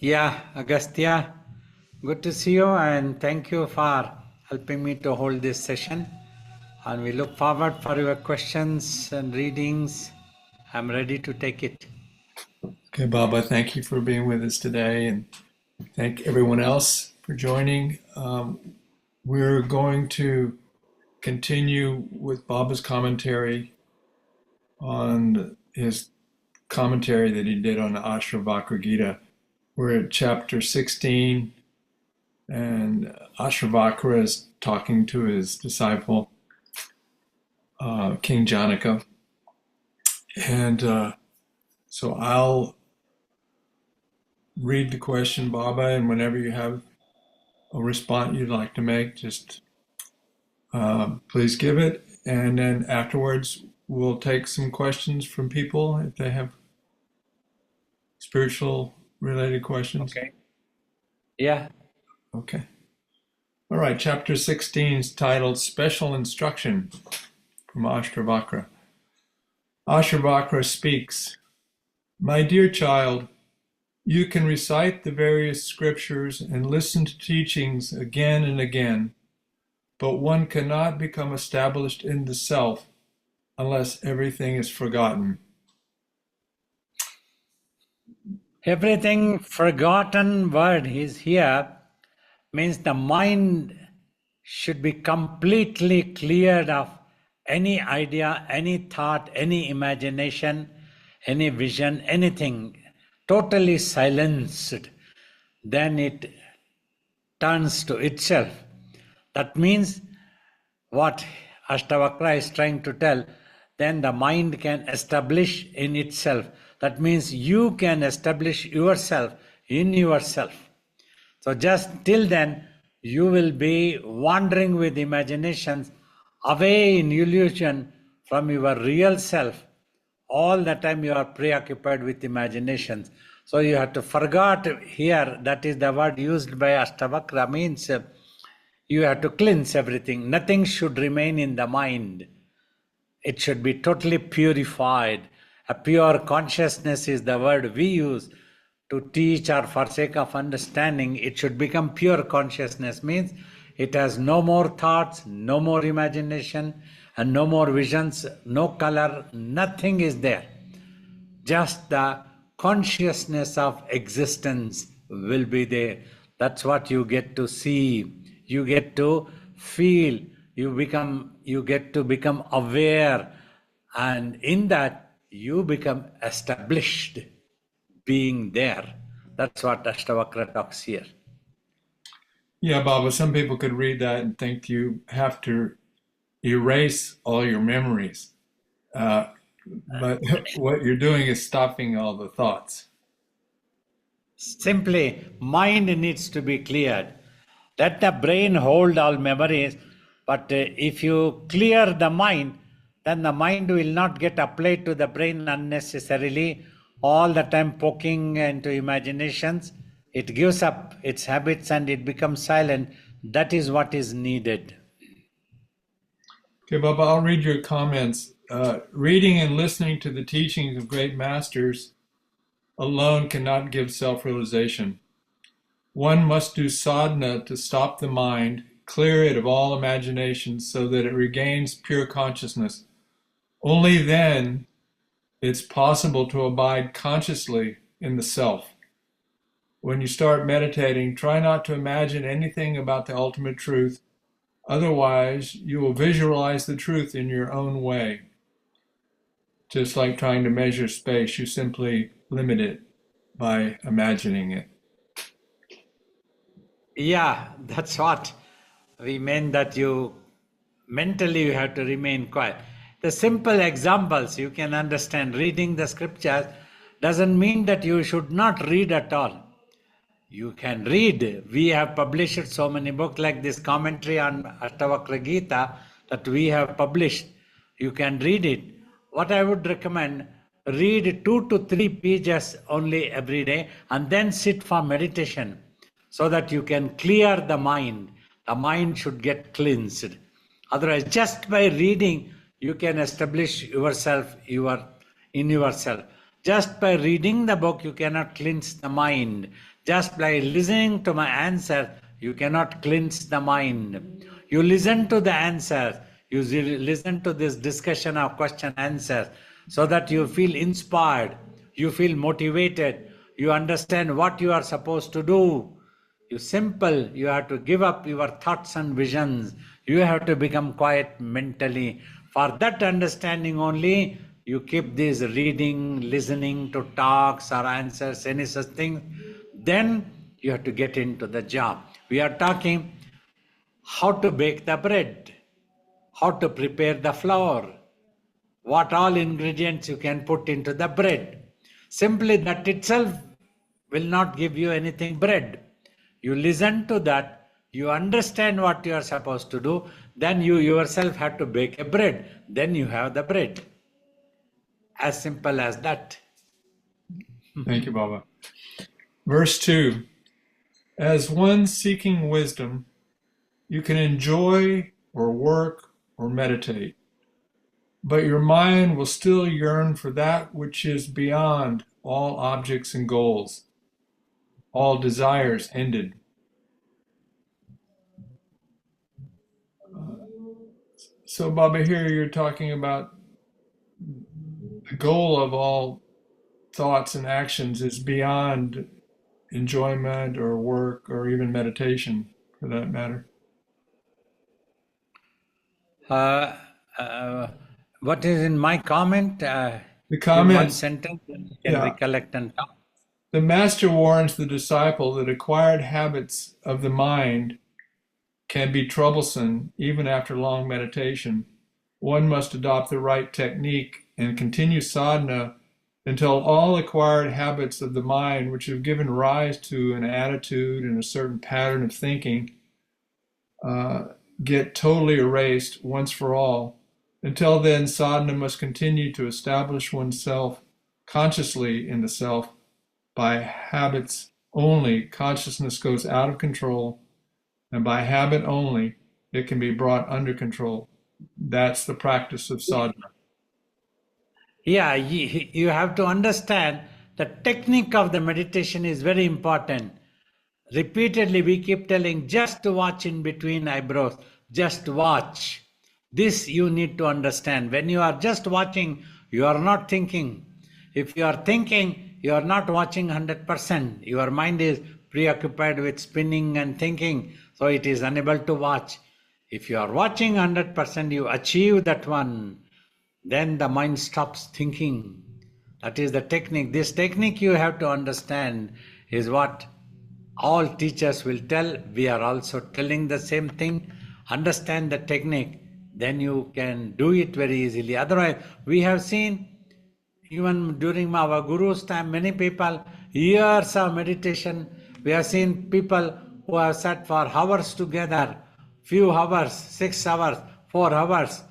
Yeah, Agastya, good to see you and thank you for helping me to hold this session. And we look forward for your questions and readings. I'm ready to take it. Okay, Baba, thank you for being with us today, and thank everyone else for joining. We're going to continue with Baba's commentary on his commentary that he did on the Ashravakra Gita. We're at chapter 16, and Ashravakra is talking to his disciple, King Janaka. And so I'll read the question, Baba, and whenever you have a response you'd like to make, just please give it. And then afterwards, we'll take some questions from people if they have spiritual related questions. Okay. Yeah. Okay. All right. Chapter 16 is titled Special Instruction from Ashravakra. Ashravakra speaks, "My dear child, you can recite the various scriptures and listen to teachings again and again, but one cannot become established in the self unless everything is forgotten." Everything forgotten word is here means the mind should be completely cleared of any idea, any thought, any imagination, any vision, anything, totally silenced. Then it turns to itself. That means what Ashtavakra is trying to tell, then the mind can establish in itself. That means you can establish yourself in yourself. So just till then, you will be wandering with imaginations away in illusion from your real self. All the time you are preoccupied with imaginations. So you have to forget here, that is the word used by Ashtavakra, means you have to cleanse everything. Nothing should remain in the mind. It should be totally purified. A pure consciousness is the word we use to teach or for sake of understanding. It should become pure consciousness, means it has no more thoughts, no more imagination, and no more visions, no color, nothing is there. Just the consciousness of existence will be there. That's what you get to see. You get to feel. You get to become aware. And in that, you become established being there. That's what Ashtavakra talks here. Yeah, Baba, some people could read that and think you have to erase all your memories. But what you're doing is stopping all the thoughts. Simply, mind needs to be cleared. Let the brain hold all memories, but if you clear the mind, then the mind will not get applied to the brain unnecessarily, all the time poking into imaginations. It gives up its habits and it becomes silent. That is what is needed. Okay, Baba, I'll read your comments. Reading and listening to the teachings of great masters alone cannot give self-realization. One must do sadhana to stop the mind, clear it of all imaginations so that it regains pure consciousness. Only then it's possible to abide consciously in the self. When you start meditating, try not to imagine anything about the ultimate truth. Otherwise, you will visualize the truth in your own way. Just like trying to measure space, you simply limit it by imagining it. Yeah, that's what we meant, that you mentally you have to remain quiet. The simple examples you can understand. Reading the scriptures doesn't mean that you should not read at all. You can read. We have published so many books like this commentary on Ashtavakra Gita that we have published. You can read it. What I would recommend, read 2 to 3 pages only every day and then sit for meditation so that you can clear the mind. The mind should get cleansed. Otherwise, just by reading, you can establish yourself in yourself. Just by reading the book, you cannot cleanse the mind. Just by listening to my answer, you cannot cleanse the mind. You listen to the answer, you listen to this discussion of question answer, so that you feel inspired, you feel motivated, you understand what you are supposed to do. You have to give up your thoughts and visions. You have to become quiet mentally. For that understanding only, you keep this reading, listening to talks or answers, any such thing. Then you have to get into the job. We are talking how to bake the bread, how to prepare the flour, what all ingredients you can put into the bread. Simply that itself will not give you anything bread. You listen to that, you understand what you are supposed to do, then you yourself have to bake a bread, then you have the bread. As simple as that. Thank you, Baba. Verse 2. As one seeking wisdom, you can enjoy or work or meditate, but your mind will still yearn for that which is beyond all objects and goals, all desires ended. So, Baba, here you're talking about the goal of all thoughts and actions is beyond enjoyment or work or even meditation, for that matter. What is in my comment? The Give comment, one sentence, then you can yeah. recollect and talk. The master warns the disciple that acquired habits of the mind can be troublesome even after long meditation. One must adopt the right technique and continue sadhana until all acquired habits of the mind, which have given rise to an attitude and a certain pattern of thinking, get totally erased once for all. Until then, sadhana must continue to establish oneself consciously in the self. By habits only, consciousness goes out of control, and by habit only, it can be brought under control. That's the practice of sadhana. Yeah, you have to understand the technique of the meditation is very important. Repeatedly, we keep telling just to watch in between eyebrows, just watch. This you need to understand. When you are just watching, you are not thinking. If you are thinking, you are not watching 100%. Your mind is preoccupied with spinning and thinking, so it is unable to watch. If you are watching 100%, you achieve that one, then the mind stops thinking. That is the technique. This technique you have to understand is what all teachers will tell. We are also telling the same thing. Understand the technique, then you can do it very easily. Otherwise, we have seen even during our Guru's time, many people, years of meditation, we have seen people who have sat for hours together, few hours, 6 hours, 4 hours,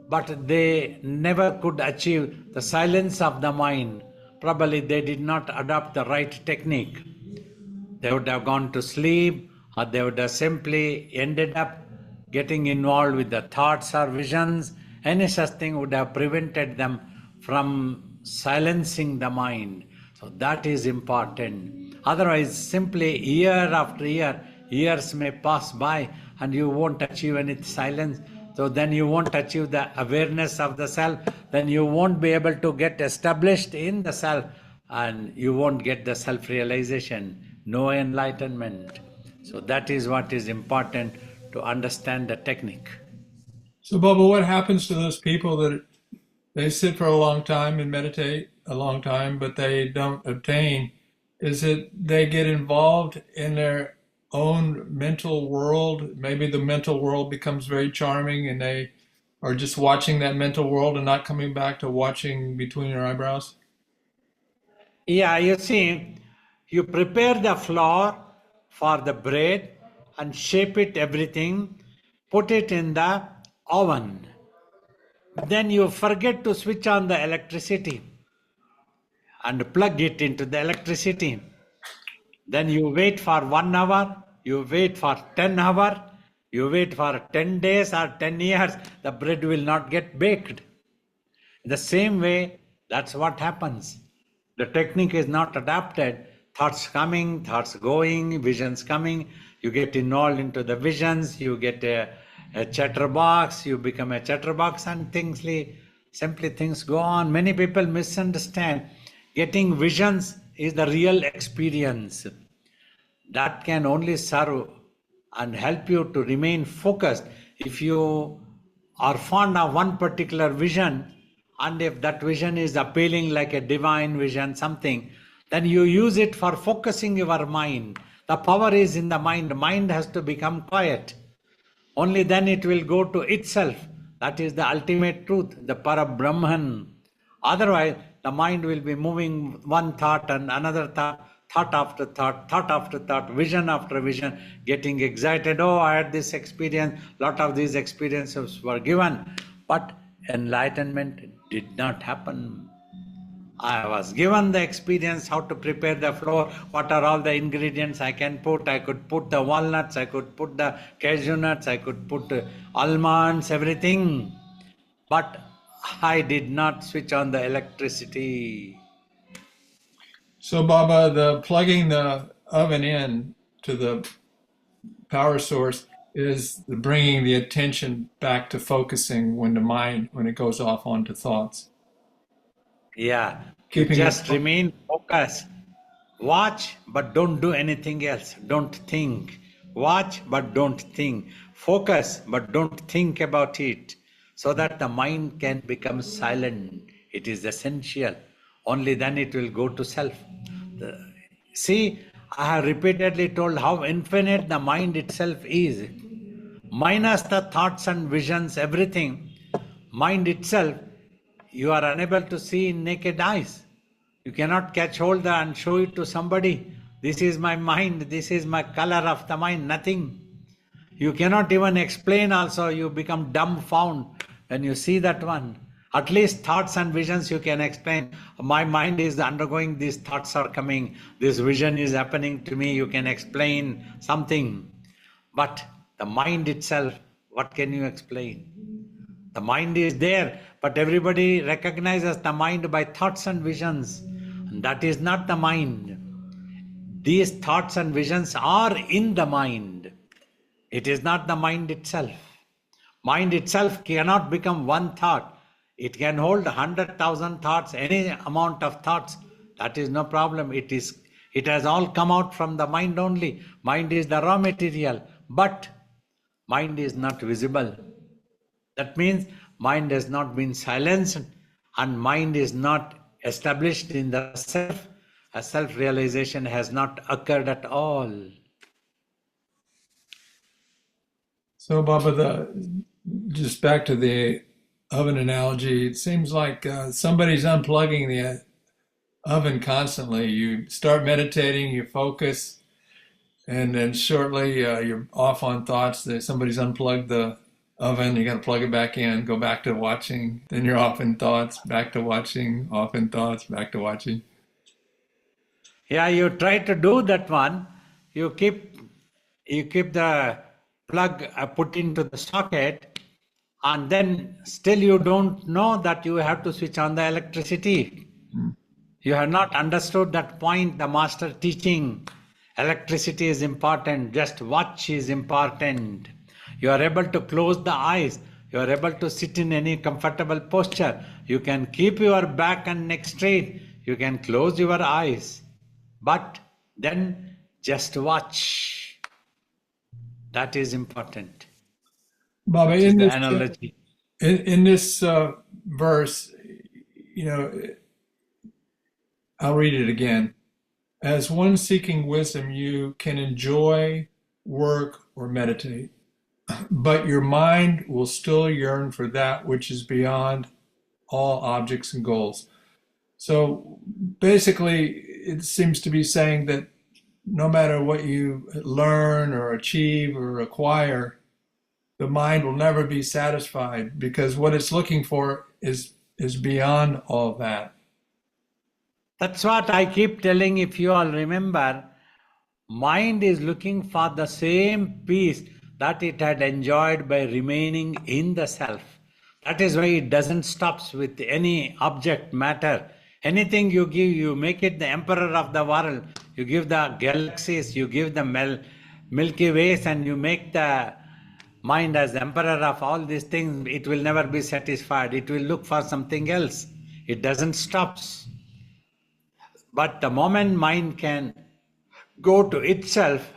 but they never could achieve the silence of the mind. Probably they did not adopt the right technique. They would have gone to sleep, or they would have simply ended up getting involved with the thoughts or visions. Any such thing would have prevented them from silencing the mind. So that is important. Otherwise, simply year after year, years may pass by and you won't achieve any silence. So then you won't achieve the awareness of the self. Then you won't be able to get established in the self, and you won't get the self-realization, no enlightenment. So that is what is important, to understand the technique. So, Baba, what happens to those people that they sit for a long time and meditate a long time, but they don't obtain? Is it they get involved in their own mental world? Maybe the mental world becomes very charming and they are just watching that mental world and not coming back to watching between your eyebrows? Yeah, you see, you prepare the flour for the bread and shape it, everything, put it in the oven. Then you forget to switch on the electricity and plug it into the electricity. Then you wait for 1 hour, you wait for 10 hours, you wait for 10 days or 10 years, the bread will not get baked. The same way, that's what happens. The technique is not adapted, thoughts coming, thoughts going, visions coming. You get involved into the visions, you get a chatterbox, you become a chatterbox, and simply things go on. Many people misunderstand. Getting visions is the real experience. That can only serve and help you to remain focused. If you are fond of one particular vision, and if that vision is appealing like a divine vision, something, then you use it for focusing your mind. The power is in the mind. The mind has to become quiet. Only then it will go to itself. That is the ultimate truth, the Parabrahman. Otherwise, the mind will be moving one thought and another thought, thought after thought, vision after vision, getting excited. Oh, I had this experience. Lot of these experiences were given, but enlightenment did not happen. I was given the experience how to prepare the flour, what are all the ingredients I can put. I could put the walnuts, I could put the cashew nuts, I could put almonds, everything. But I did not switch on the electricity. So, Baba, the plugging the oven in to the power source is the bringing the attention back to focusing when the mind, when it goes off onto thoughts. Yeah, Keeping you it just remain focused. Watch, but don't do anything else. Don't think. Watch, but don't think. Focus, but don't think about it, so that the mind can become silent. It is essential. Only then it will go to self. See, I have repeatedly told how infinite the mind itself is. Minus the thoughts and visions, everything, mind itself, you are unable to see in naked eyes. You cannot catch hold and show it to somebody. This is my mind, this is my color of the mind, nothing. You cannot even explain also, you become dumbfound when you see that one. At least thoughts and visions you can explain. My mind is undergoing, these thoughts are coming, this vision is happening to me, you can explain something. But the mind itself, what can you explain? The mind is there, but everybody recognizes the mind by thoughts and visions. And that is not the mind. These thoughts and visions are in the mind. It is not the mind itself. Mind itself cannot become one thought. It can hold 100,000 thoughts, any amount of thoughts. That is no problem. It has all come out from the mind only. Mind is the raw material, but mind is not visible. That means mind has not been silenced and mind is not established in the self. A self-realization has not occurred at all. So, Baba, just back to the oven analogy, it seems like somebody's unplugging the oven constantly. You start meditating, you focus, and then shortly you're off on thoughts. Somebody's unplugged the oven, you got to plug it back in, go back to watching, then you're off in thoughts, back to watching, off in thoughts, back to watching. Yeah, you try to do that one. You keep the plug put into the socket, and then still you don't know that you have to switch on the electricity. You have not understood that point, the master teaching. Electricity is important, just watch is important. You are able to close the eyes. You are able to sit in any comfortable posture. You can keep your back and neck straight. You can close your eyes. But then just watch. That is important. Baba, in this analogy. In this verse, I'll read it again. As one seeking wisdom, you can enjoy, work, or meditate, but your mind will still yearn for that which is beyond all objects and goals. So basically, it seems to be saying that no matter what you learn or achieve or acquire, the mind will never be satisfied because what it's looking for is beyond all that. That's what I keep telling, if you all remember. Mind is looking for the same peace that it had enjoyed by remaining in the self. That is why it doesn't stop with any object, matter. Anything you give, you make it the emperor of the world. You give the galaxies, you give the Milky Ways, and you make the mind as the emperor of all these things. It will never be satisfied. It will look for something else. It doesn't stop. But the moment mind can go to itself,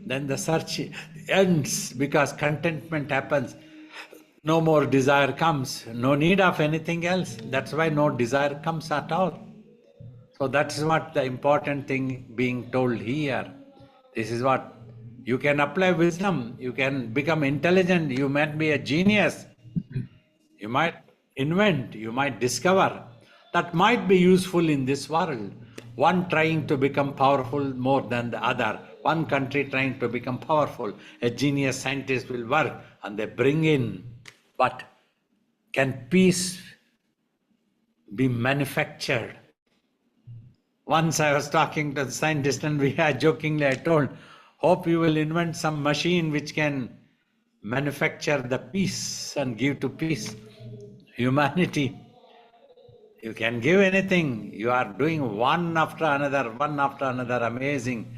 then the search ends, because contentment happens. No more desire comes, no need of anything else. That's why no desire comes at all. So that's what the important thing being told here. This is what you can apply wisdom, you can become intelligent, you might be a genius, you might invent, you might discover. That might be useful in this world. One trying to become powerful more than the other. One country trying to become powerful. A genius scientist will work and they bring in. But can peace be manufactured? Once I was talking to the scientist and jokingly I told, hope you will invent some machine which can manufacture the peace and give to peace humanity. You can give anything. You are doing one after another, amazing.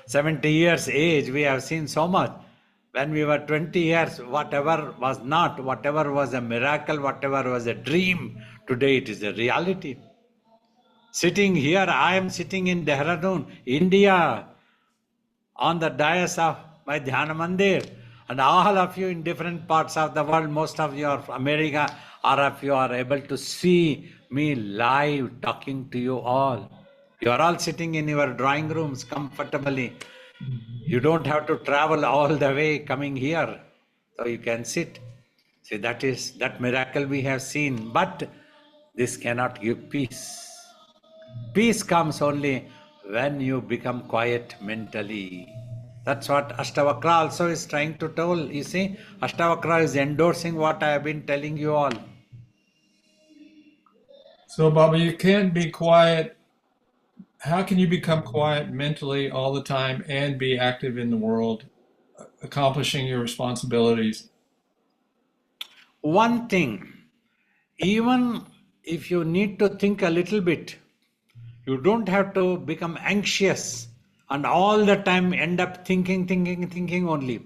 70 years age, we have seen so much. When we were 20 years, whatever was not, whatever was a miracle, whatever was a dream, today it is a reality. Sitting here, I am sitting in Dehradun, India, on the dais of my Dhyana Mandir, and all of you in different parts of the world, most of you are from America, all of you are able to see me live talking to you all. You are all sitting in your drawing rooms comfortably. You don't have to travel all the way coming here. So you can sit. See, that miracle we have seen. But this cannot give peace. Peace comes only when you become quiet mentally. That's what Ashtavakra also is trying to tell. You see, Ashtavakra is endorsing what I have been telling you all. So, Baba, you can't be quiet. How can you become quiet mentally all the time and be active in the world, accomplishing your responsibilities? One thing, even if you need to think a little bit, you don't have to become anxious and all the time end up thinking only.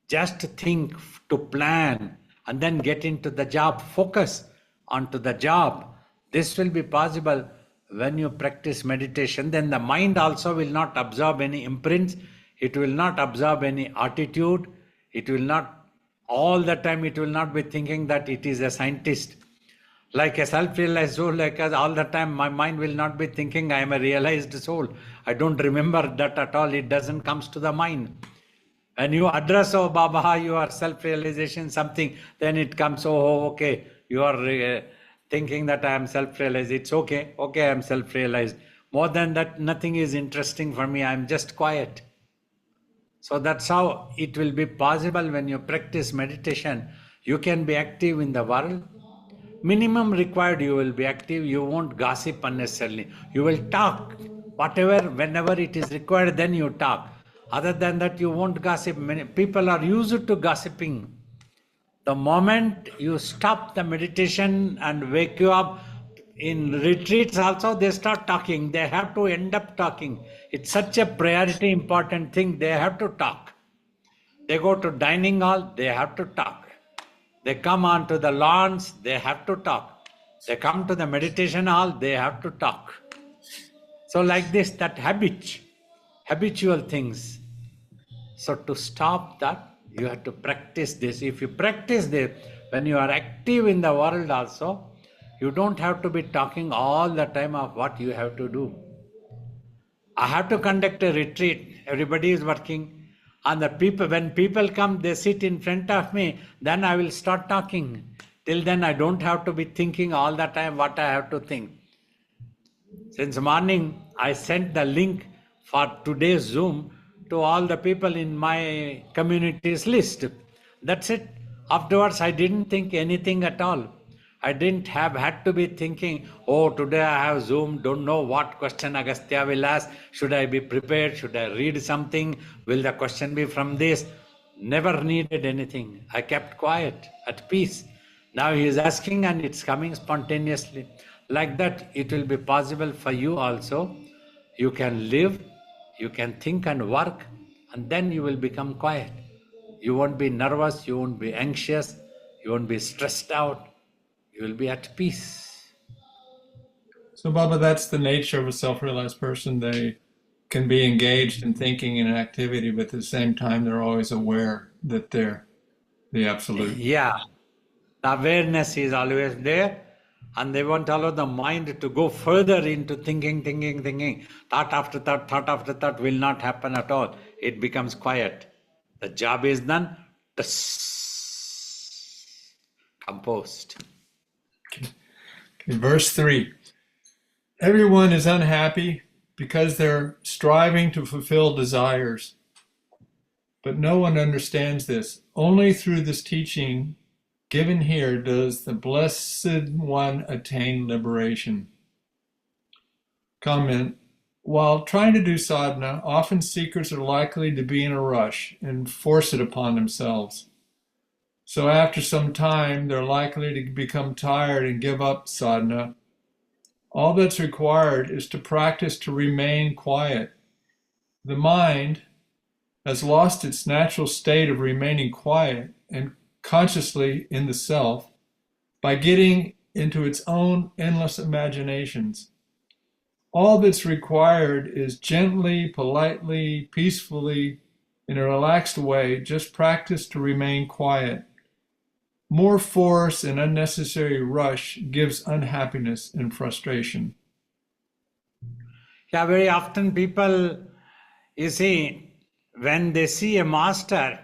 Just think, to plan, and then get into the job, focus onto the job. This will be possible when you practice meditation. Then the mind also will not absorb any imprints, it will not absorb any attitude, it will not, all the time it will not be thinking that it is a scientist. Like a self-realized soul, like all the time my mind will not be thinking I am a realized soul. I don't remember that at all, it doesn't come to the mind. When you address, oh Baba, your self-realization something, then it comes, oh okay, you are thinking that I am self-realized. It's okay, I am self-realized. More than that, nothing is interesting for me, I am just quiet. So that's how it will be possible when you practice meditation. You can be active in the world. Minimum required, you will be active, you won't gossip unnecessarily. You will talk, whatever, whenever it is required, then you talk. Other than that, you won't gossip. Many people are used to gossiping. The moment you stop the meditation and wake you up, in retreats also they start talking. They have to end up talking. It's such a priority, important thing. They have to talk. They go to dining hall, they have to talk. They come onto the lawns, they have to talk. They come to the meditation hall, they have to talk. So like this, that habitual things. So to stop that, you have to practice this. If you practice this, when you are active in the world also, you don't have to be talking all the time of what you have to do. I have to conduct a retreat. Everybody is working. And the people, when people come, they sit in front of me, then I will start talking. Till then, I don't have to be thinking all the time what I have to think. Since morning, I sent the link for today's Zoom to all the people in my community's list. That's it. Afterwards, I didn't think anything at all. I didn't have had to be thinking, oh, today I have Zoom, don't know what question Agastya will ask. Should I be prepared? Should I read something? Will the question be from this? Never needed anything. I kept quiet, at peace. Now he is asking and it's coming spontaneously. Like that, it will be possible for you also. You can live, you can think and work, and then you will become quiet. You won't be nervous, you won't be anxious, you won't be stressed out, you will be at peace. So, Baba, that's the nature of a self-realized person. They can be engaged in thinking and activity, but at the same time, they're always aware that they're the absolute. Yeah, the awareness is always there, and they won't allow the mind to go further into thinking. Thought after thought will not happen at all. It becomes quiet. The job is done. Composed. Okay, verse 3. Everyone is unhappy because they're striving to fulfill desires. But no one understands this. Only through this teaching given here does the Blessed One attain liberation. Comment. While trying to do sadhana, often seekers are likely to be in a rush and force it upon themselves. So after some time, they're likely to become tired and give up sadhana. All that's required is to practice to remain quiet. The mind has lost its natural state of remaining quiet and consciously in the self by getting into its own endless imaginations. All that's required is gently, politely, peacefully, in a relaxed way, just practice to remain quiet. More force and unnecessary rush gives unhappiness and frustration. Yeah, very often people, you see, when they see a master,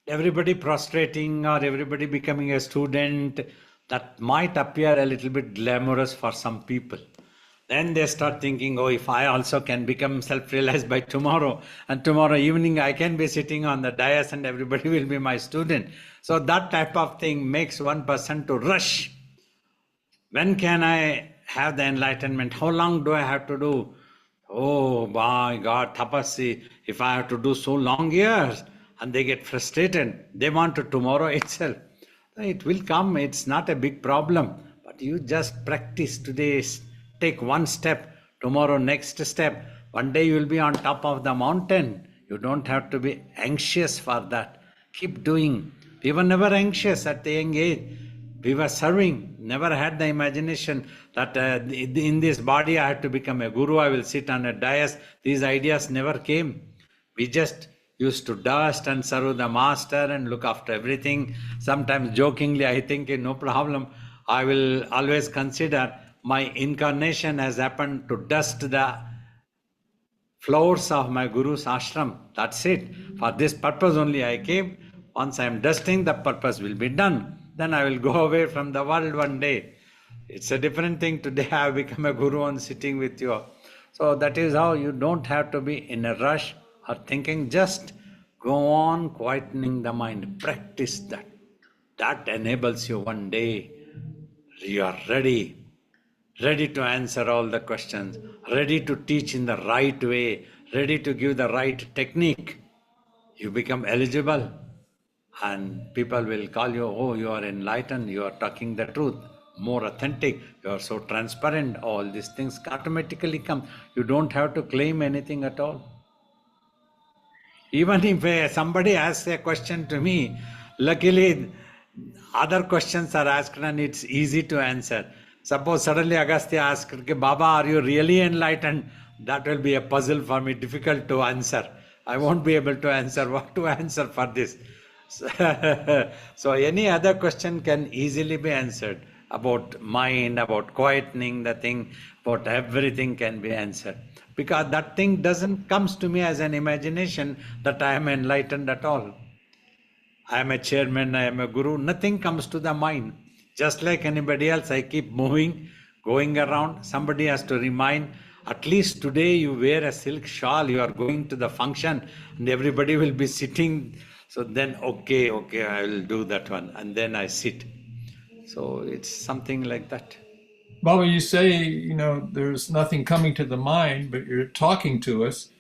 everybody prostrating or everybody becoming a student, that might appear a little bit glamorous for some people. Then they start thinking, oh, if I also can become self-realized by tomorrow, and tomorrow evening I can be sitting on the dais and everybody will be my student. So that type of thing makes one person to rush. When can I have the enlightenment? How long do I have to do? Oh my God, tapasya, if I have to do so long years, and they get frustrated. They want to tomorrow itself. It will come, it's not a big problem. But you just practice today, take one step, tomorrow next step. One day you will be on top of the mountain. You don't have to be anxious for that. Keep doing. We were never anxious at the young age. We were serving, never had the imagination that in this body I have to become a guru, I will sit on a dais. These ideas never came. We just used to dust and serve the master and look after everything. Sometimes jokingly I think, no problem, I will always consider my incarnation has happened to dust the floors of my guru's ashram. That's it. For this purpose only I came. Once I am dusting, the purpose will be done. Then I will go away from the world one day. It's a different thing. Today I have become a guru and sitting with you. So that is how you don't have to be in a rush or thinking. Just go on quietening the mind. Practice that. That enables you one day. You are ready to answer all the questions, ready to teach in the right way, ready to give the right technique. You become eligible. And people will call you, oh, you are enlightened, you are talking the truth, more authentic, you are so transparent, all these things automatically come. You don't have to claim anything at all. Even if somebody asks a question to me, luckily other questions are asked and it's easy to answer. Suppose suddenly Agastya asks, Baba, are you really enlightened? That will be a puzzle for me, difficult to answer. I won't be able to answer what to answer for this. So any other question can easily be answered about mind, about quietening the thing, about everything can be answered. Because that thing doesn't comes to me as an imagination that I am enlightened at all. I am a chairman, I am a guru, nothing comes to the mind. Just like anybody else, I keep moving, going around. Somebody has to remind, at least today you wear a silk shawl, you are going to the function and everybody will be sitting. So then, okay, I will do that one. And then I sit. So it's something like that. Baba, you say, there's nothing coming to the mind, but you're talking to us.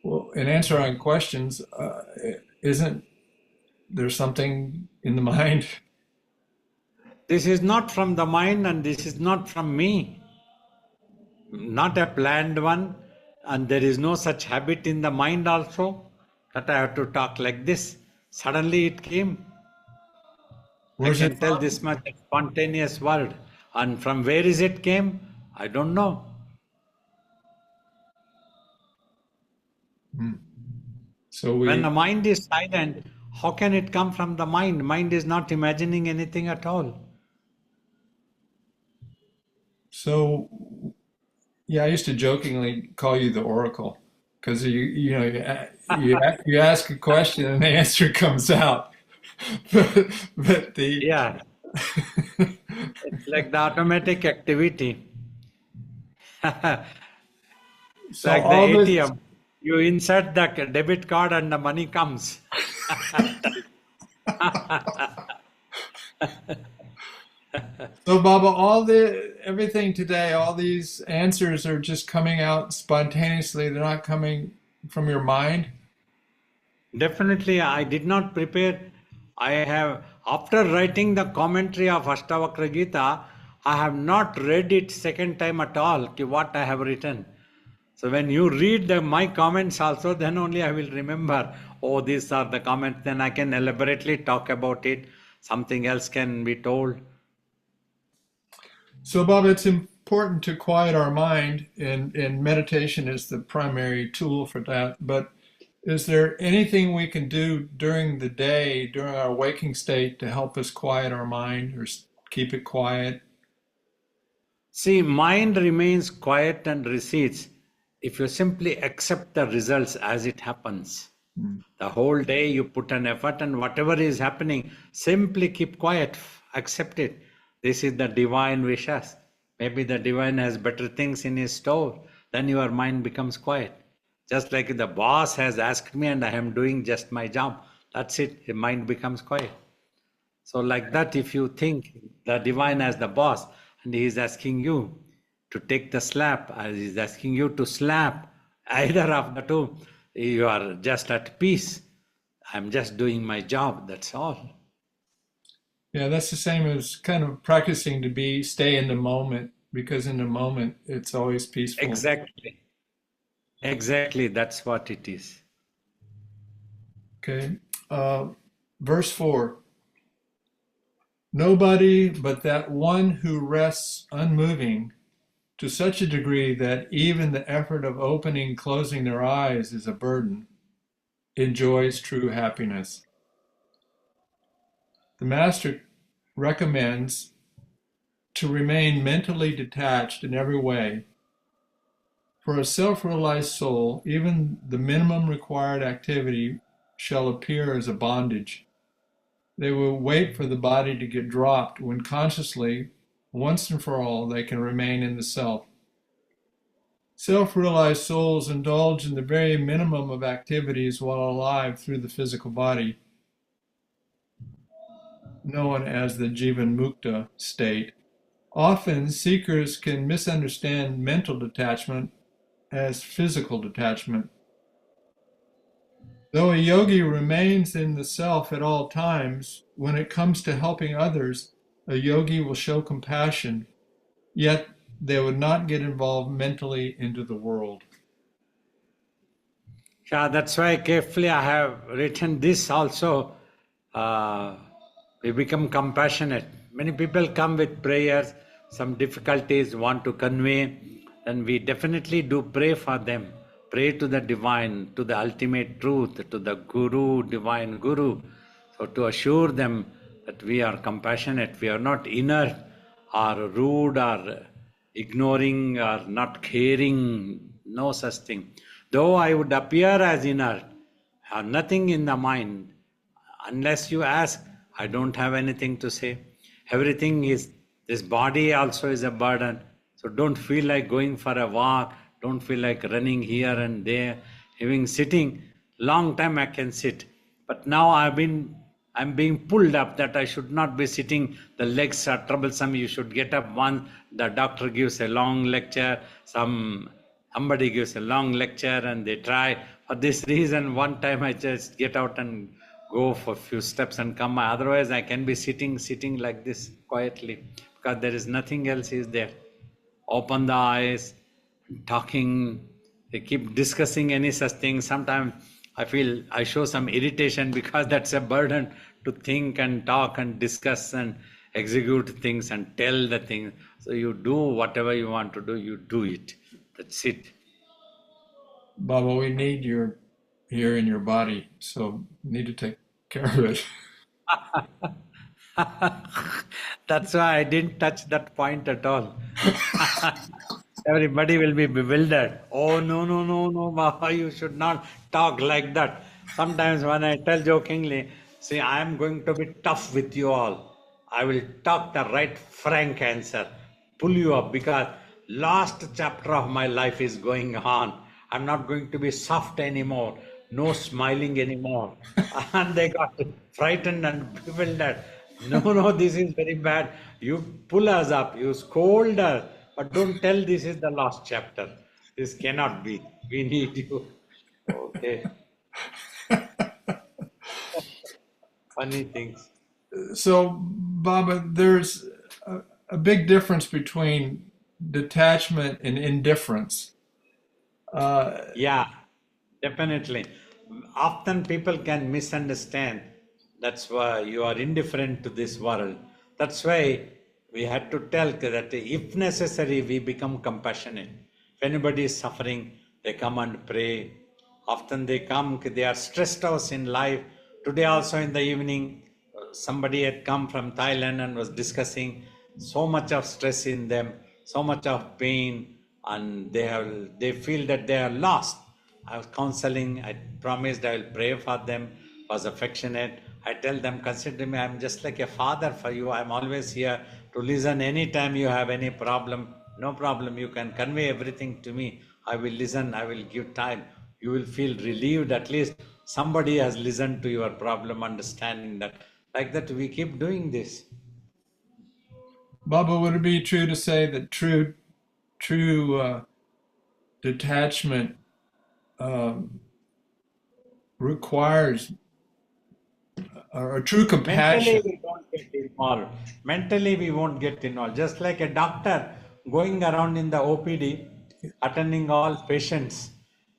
Well, in answering questions, isn't there something in the mind? This is not from the mind and this is not from me. Not a planned one, and there is no such habit in the mind also that I have to talk like this. Suddenly it came. Where's I it can tell from? this much spontaneous word. And from where is it came? I don't know. So When the we, mind is silent, how can it come from the mind? Mind is not imagining anything at all. so yeah, I used to jokingly call you the oracle because you ask a question and the answer comes out. But the Yeah, it's like the automatic activity. It's so like the all this ATM. You insert the debit card and the money comes. so Baba, everything today, all these answers are just coming out spontaneously. They're not coming from your mind. Definitely, I did not prepare. I have, after writing the commentary of Ashtavakra Gita, I have not read it second time at all, what I have written. So when you read my comments also, then only I will remember, oh, these are the comments, then I can elaborately talk about it. Something else can be told. So Baba, it's important to quiet our mind, and meditation is the primary tool for that. But is there anything we can do during the day, during our waking state, to help us quiet our mind or keep it quiet? See, mind remains quiet and recedes if you simply accept the results as it happens. The whole day you put an effort, and whatever is happening, simply keep quiet, accept it. This is the divine wishes. Maybe the divine has better things in his store, then your mind becomes quiet. Just like the boss has asked me and I am doing just my job, that's it, the mind becomes quiet. So, like that, if you think the divine as the boss and he is asking you to take the slap, as he is asking you to slap, either of the two, you are just at peace. I'm just doing my job, that's all. Yeah, that's the same as kind of practicing to stay in the moment, because in the moment it's always peaceful. Exactly. Exactly, that's what it is. Okay. Uh, Verse 4. Nobody but that one who rests unmoving to such a degree that even the effort of opening and closing their eyes is a burden enjoys true happiness. The Master recommends to remain mentally detached in every way. For a self-realized soul, even the minimum required activity shall appear as a bondage. They will wait for the body to get dropped when consciously, once and for all, they can remain in the self. Self-realized souls indulge in the very minimum of activities while alive through the physical body, known as the Jivan Mukta state. Often, seekers can misunderstand mental detachment as physical detachment. Though a yogi remains in the self at all times, when it comes to helping others, a yogi will show compassion, yet they would not get involved mentally into the world. Yeah, that's why carefully I have written this also. Uh, we become compassionate. Many people come with prayers, some difficulties want to convey, then we definitely do pray for them. Pray to the divine, to the ultimate truth, to the Guru, divine Guru. So to assure them that we are compassionate, we are not inert or rude or ignoring or not caring, no such thing. Though I would appear as inert, have nothing in the mind, unless you ask, I don't have anything to say. Everything is, this body also is a burden. So don't feel like going for a walk, don't feel like running here and there, even sitting. Long time I can sit. But now I'm being pulled up that I should not be sitting. The legs are troublesome. You should get up once. The doctor gives a long lecture. Somebody gives a long lecture and they try. For this reason, one time I just get out and go for a few steps and come. Otherwise, I can be sitting like this quietly because there is nothing else is there. Open the eyes, talking, they keep discussing any such thing. Sometimes I feel I show some irritation because that's a burden to think and talk and discuss and execute things and tell the things. So you do whatever you want to do, you do it. That's it. Baba, we need your here in your body, so you need to take care of it. That's why I didn't touch that point at all. Everybody will be bewildered. Oh, no, no, no, no, Baba, you should not talk like that. Sometimes when I tell jokingly, see, I am going to be tough with you all. I will talk the right frank answer, pull you up because last chapter of my life is going on. I'm not going to be soft anymore, no smiling anymore. And they got frightened and bewildered. No, no, this is very bad. You pull us up, you scold us, but don't tell this is the last chapter. This cannot be. We need you. Okay. Funny things. So, Baba, there's a big difference between detachment and indifference. Yeah, definitely. Often people can misunderstand. That's why you are indifferent to this world. That's why we had to tell that if necessary, we become compassionate. If anybody is suffering, they come and pray. Often they come, they are stressed out in life. Today, also in the evening, somebody had come from Thailand and was discussing so much of stress in them, so much of pain, and they feel that they are lost. I was counseling. I promised I will pray for them. Was affectionate. I tell them, consider me. I'm just like a father for you. I'm always here to listen. Anytime you have any problem, no problem. You can convey everything to me. I will listen. I will give time. You will feel relieved. At least somebody has listened to your problem, understanding that. Like that, we keep doing this. Baba, would it be true to say that true detachment um, requires or true Mentally, compassion? we don't get involved. Mentally, we won't get involved. Just like a doctor going around in the OPD, attending all patients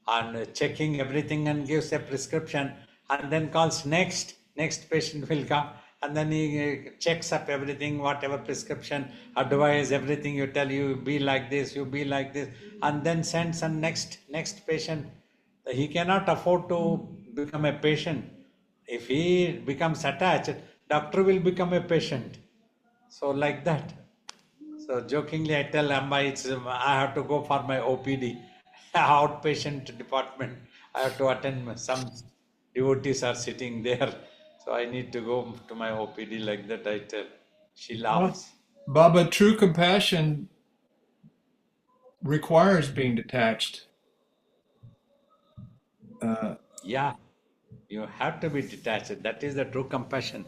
and checking everything and gives a prescription and then calls next patient will come and then he checks up everything, whatever prescription, advice, everything you tell you be like this, you be like this, and then sends a next patient. He cannot afford to become a patient. If he becomes attached, doctor will become a patient. So like that. So jokingly, I tell Amma, I have to go for my OPD, outpatient department. I have to attend. Some devotees are sitting there, so I need to go to my OPD like that. I tell. She laughs. Baba, true compassion requires being detached. Uh, Yeah, you have to be detached. That is the true compassion.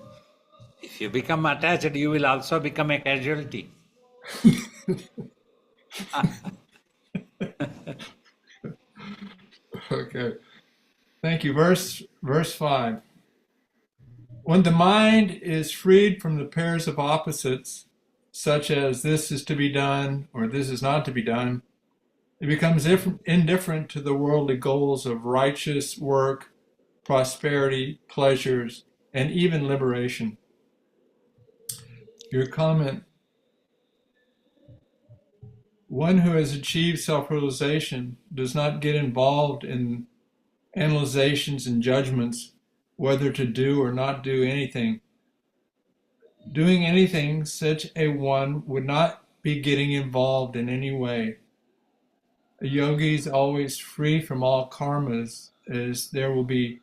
If you become attached, you will also become a casualty. okay, thank you. Verse 5. When the mind is freed from the pairs of opposites, such as this is to be done or this is not to be done, it becomes indifferent to the worldly goals of righteous work, prosperity, pleasures, and even liberation. Your comment: one who has achieved self realization does not get involved in analyzations and judgments whether to do or not do anything. Doing anything, such a one would not be getting involved in any way. A yogi is always free from all karmas, as there will be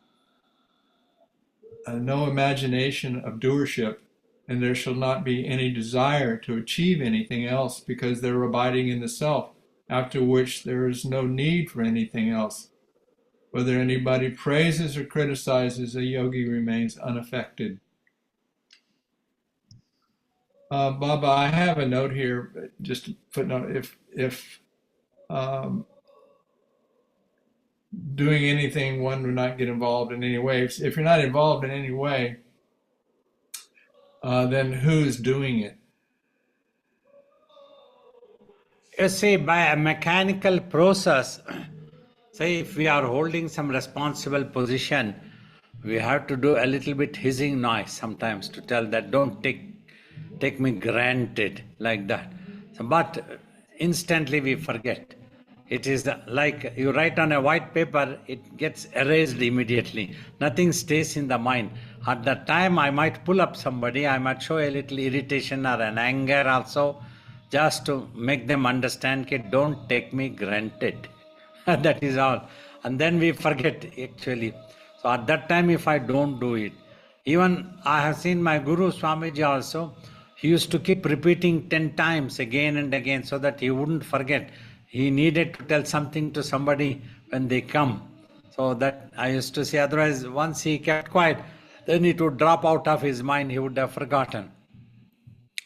no imagination of doership, and there shall not be any desire to achieve anything else because they're abiding in the self, after which there is no need for anything else. Whether anybody praises or criticizes, a yogi remains unaffected. Baba, I have a note here, just a footnote. If um, doing anything, one would not get involved in any way. If you're not involved in any way, then who's doing it? You see, by a mechanical process, say if we are holding some responsible position, we have to do a little bit hissing noise sometimes to tell that don't take me granted like that. So, but instantly we forget. It is like you write on a white paper, it gets erased immediately. Nothing stays in the mind. At that time, I might pull up somebody, I might show a little irritation or an anger also, just to make them understand, "Kid, don't take me granted." That is all. And then we forget actually. So at that time, if I don't do it, even I have seen my Guru Swamiji also, he used to keep repeating 10 times again and again so that he wouldn't forget. He needed to tell something to somebody when they come. So that I used to say, otherwise, once he kept quiet, then it would drop out of his mind, he would have forgotten.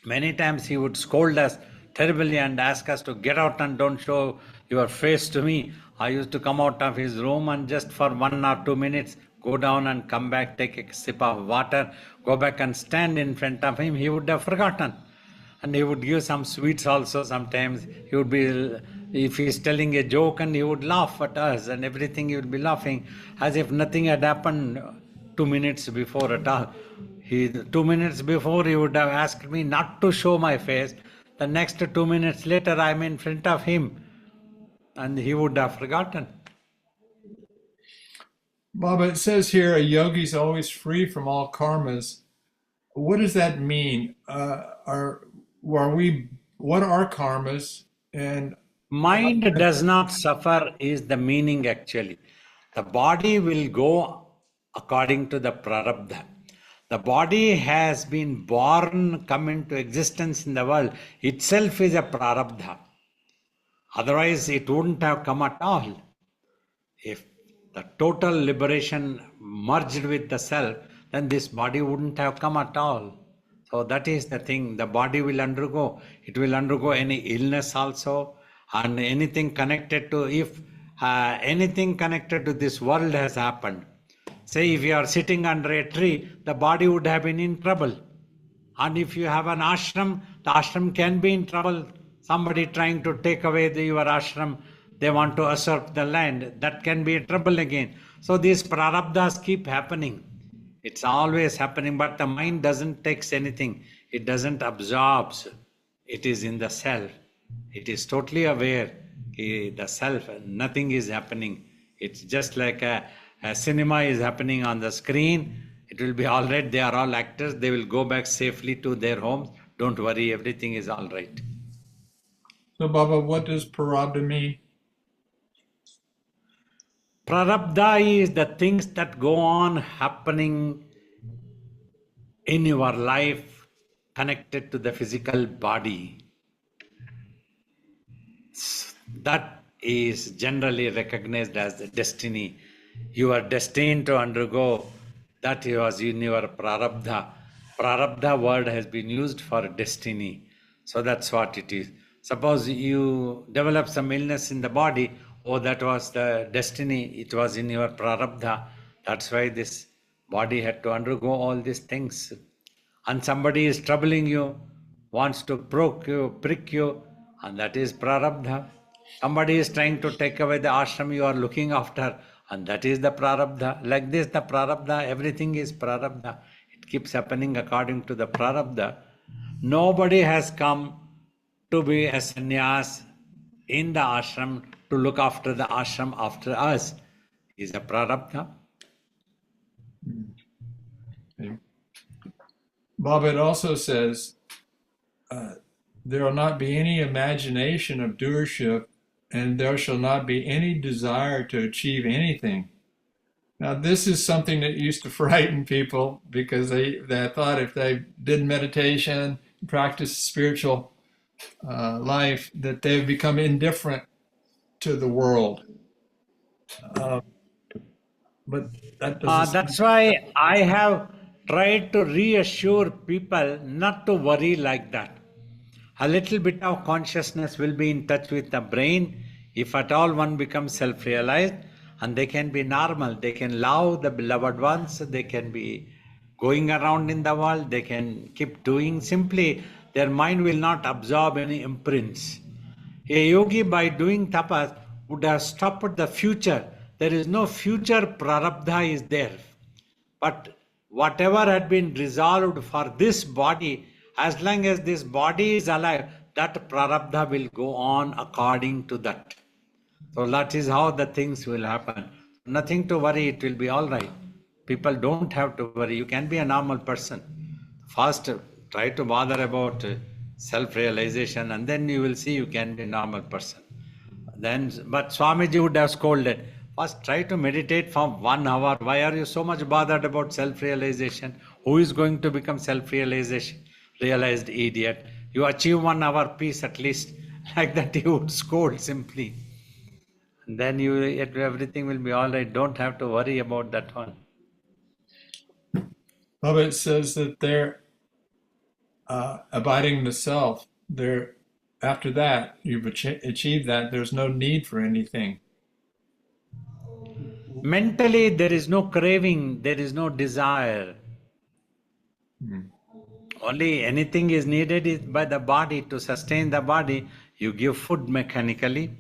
Many times he would scold us terribly and ask us to get out and don't show your face to me. I used to come out of his room and just for 1 or 2 minutes go down and come back, take a sip of water, go back and stand in front of him. He would have forgotten. And he would give some sweets also sometimes. He would be, if he's telling a joke, and he would laugh at us and everything, he would be laughing as if nothing had happened 2 minutes before at all. 2 minutes before he would have asked me not to show my face. The next 2 minutes later I'm in front of him and he would have forgotten. Baba, it says here a yogi is always free from all karmas. What does that mean? What are karmas? And Mind does not suffer is the meaning actually. The body will go according to the prarabdha. The body has been born, come into existence in the world, itself is a prarabdha. Otherwise it wouldn't have come at all. If the total liberation merged with the self, then this body wouldn't have come at all. So that is the thing, the body will undergo. It will undergo any illness also, and anything connected to, if anything connected to this world has happened. Say if you are sitting under a tree, the body would have been in trouble. And if you have an ashram, the ashram can be in trouble. Somebody trying to take away your ashram, they want to usurp the land, that can be trouble again. So these prarabdhas keep happening. It's always happening, but the mind doesn't take anything. It doesn't absorb. It is in the self. It is totally aware. The self, nothing is happening. It's just like a cinema is happening on the screen. It will be all right. They are all actors. They will go back safely to their homes. Don't worry, everything is all right. So, Baba, what does prarabdha mean? Prarabdha is the things that go on happening in your life connected to the physical body. That is generally recognized as the destiny. You are destined to undergo. That was in your prarabdha. Prarabdha word has been used for destiny. So that's what it is. Suppose you develop some illness in the body, oh, that was the destiny, it was in your prarabdha. That's why this body had to undergo all these things. And somebody is troubling you, wants to prick you, and that is prarabdha. Somebody is trying to take away the ashram you are looking after, and that is the prarabdha. Like this, the prarabdha, everything is prarabdha. It keeps happening according to the prarabdha. Nobody has come to be a sannyas in the ashram to look after the ashram after us. Is a prarabdha. Okay. Baba, it also says there will not be any imagination of doership, and there shall not be any desire to achieve anything. Now, this is something that used to frighten people because they thought if they did meditation, practiced spiritual life, that they would become indifferent to the world. But that doesn't. That's why I have tried to reassure people not to worry like that. A little bit of consciousness will be in touch with the brain, if at all one becomes self-realized, and they can be normal. They can love the beloved ones. They can be going around in the world. They can keep doing. Simply, their mind will not absorb any imprints. A yogi, by doing tapas, would have stopped the future. There is no future prarabdha is there. But whatever had been resolved for this body, as long as this body is alive, that prarabdha will go on according to that. So that is how the things will happen. Nothing to worry, it will be all right. People don't have to worry. You can be a normal person. First, try to bother about self-realization, and then you will see you can be a normal person. Then, but Swamiji would have scolded. First, try to meditate for 1 hour. Why are you so much bothered about self-realization? Who is going to become realized idiot? You achieve 1 hour peace at least. Like that, you would scold simply. And then everything will be all right. Don't have to worry about that one. Baba, it says that they're abiding the self. They're after that you've achieved that. There's no need for anything. Mentally, there is no craving. There is no desire. Only anything is needed is by the body to sustain the body. You give food mechanically,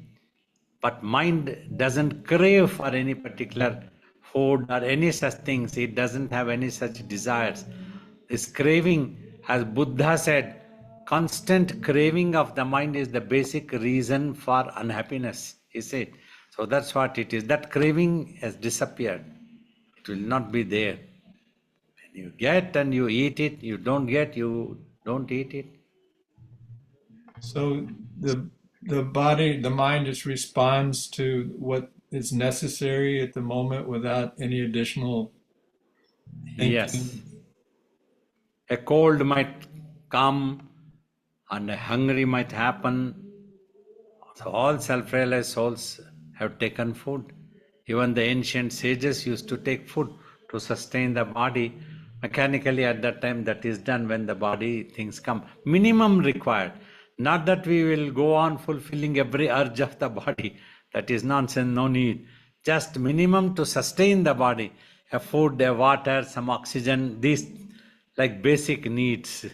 but mind doesn't crave for any particular food or any such things. It doesn't have any such desires. This craving, as Buddha said, constant craving of the mind is the basic reason for unhappiness, he said. So that's what it is. That craving has disappeared. It will not be there. When you get and you eat it, you don't get, you don't eat it. So the body, the mind just responds to what is necessary at the moment without any additional thinking. Yes. A cold might come and a hungry might happen. So all self-realized souls have taken food. Even the ancient sages used to take food to sustain the body. Mechanically at that time that is done when the body things come. Minimum required. Not that we will go on fulfilling every urge of the body. That is nonsense, no need. Just minimum to sustain the body. A food, a water, some oxygen, these like basic needs.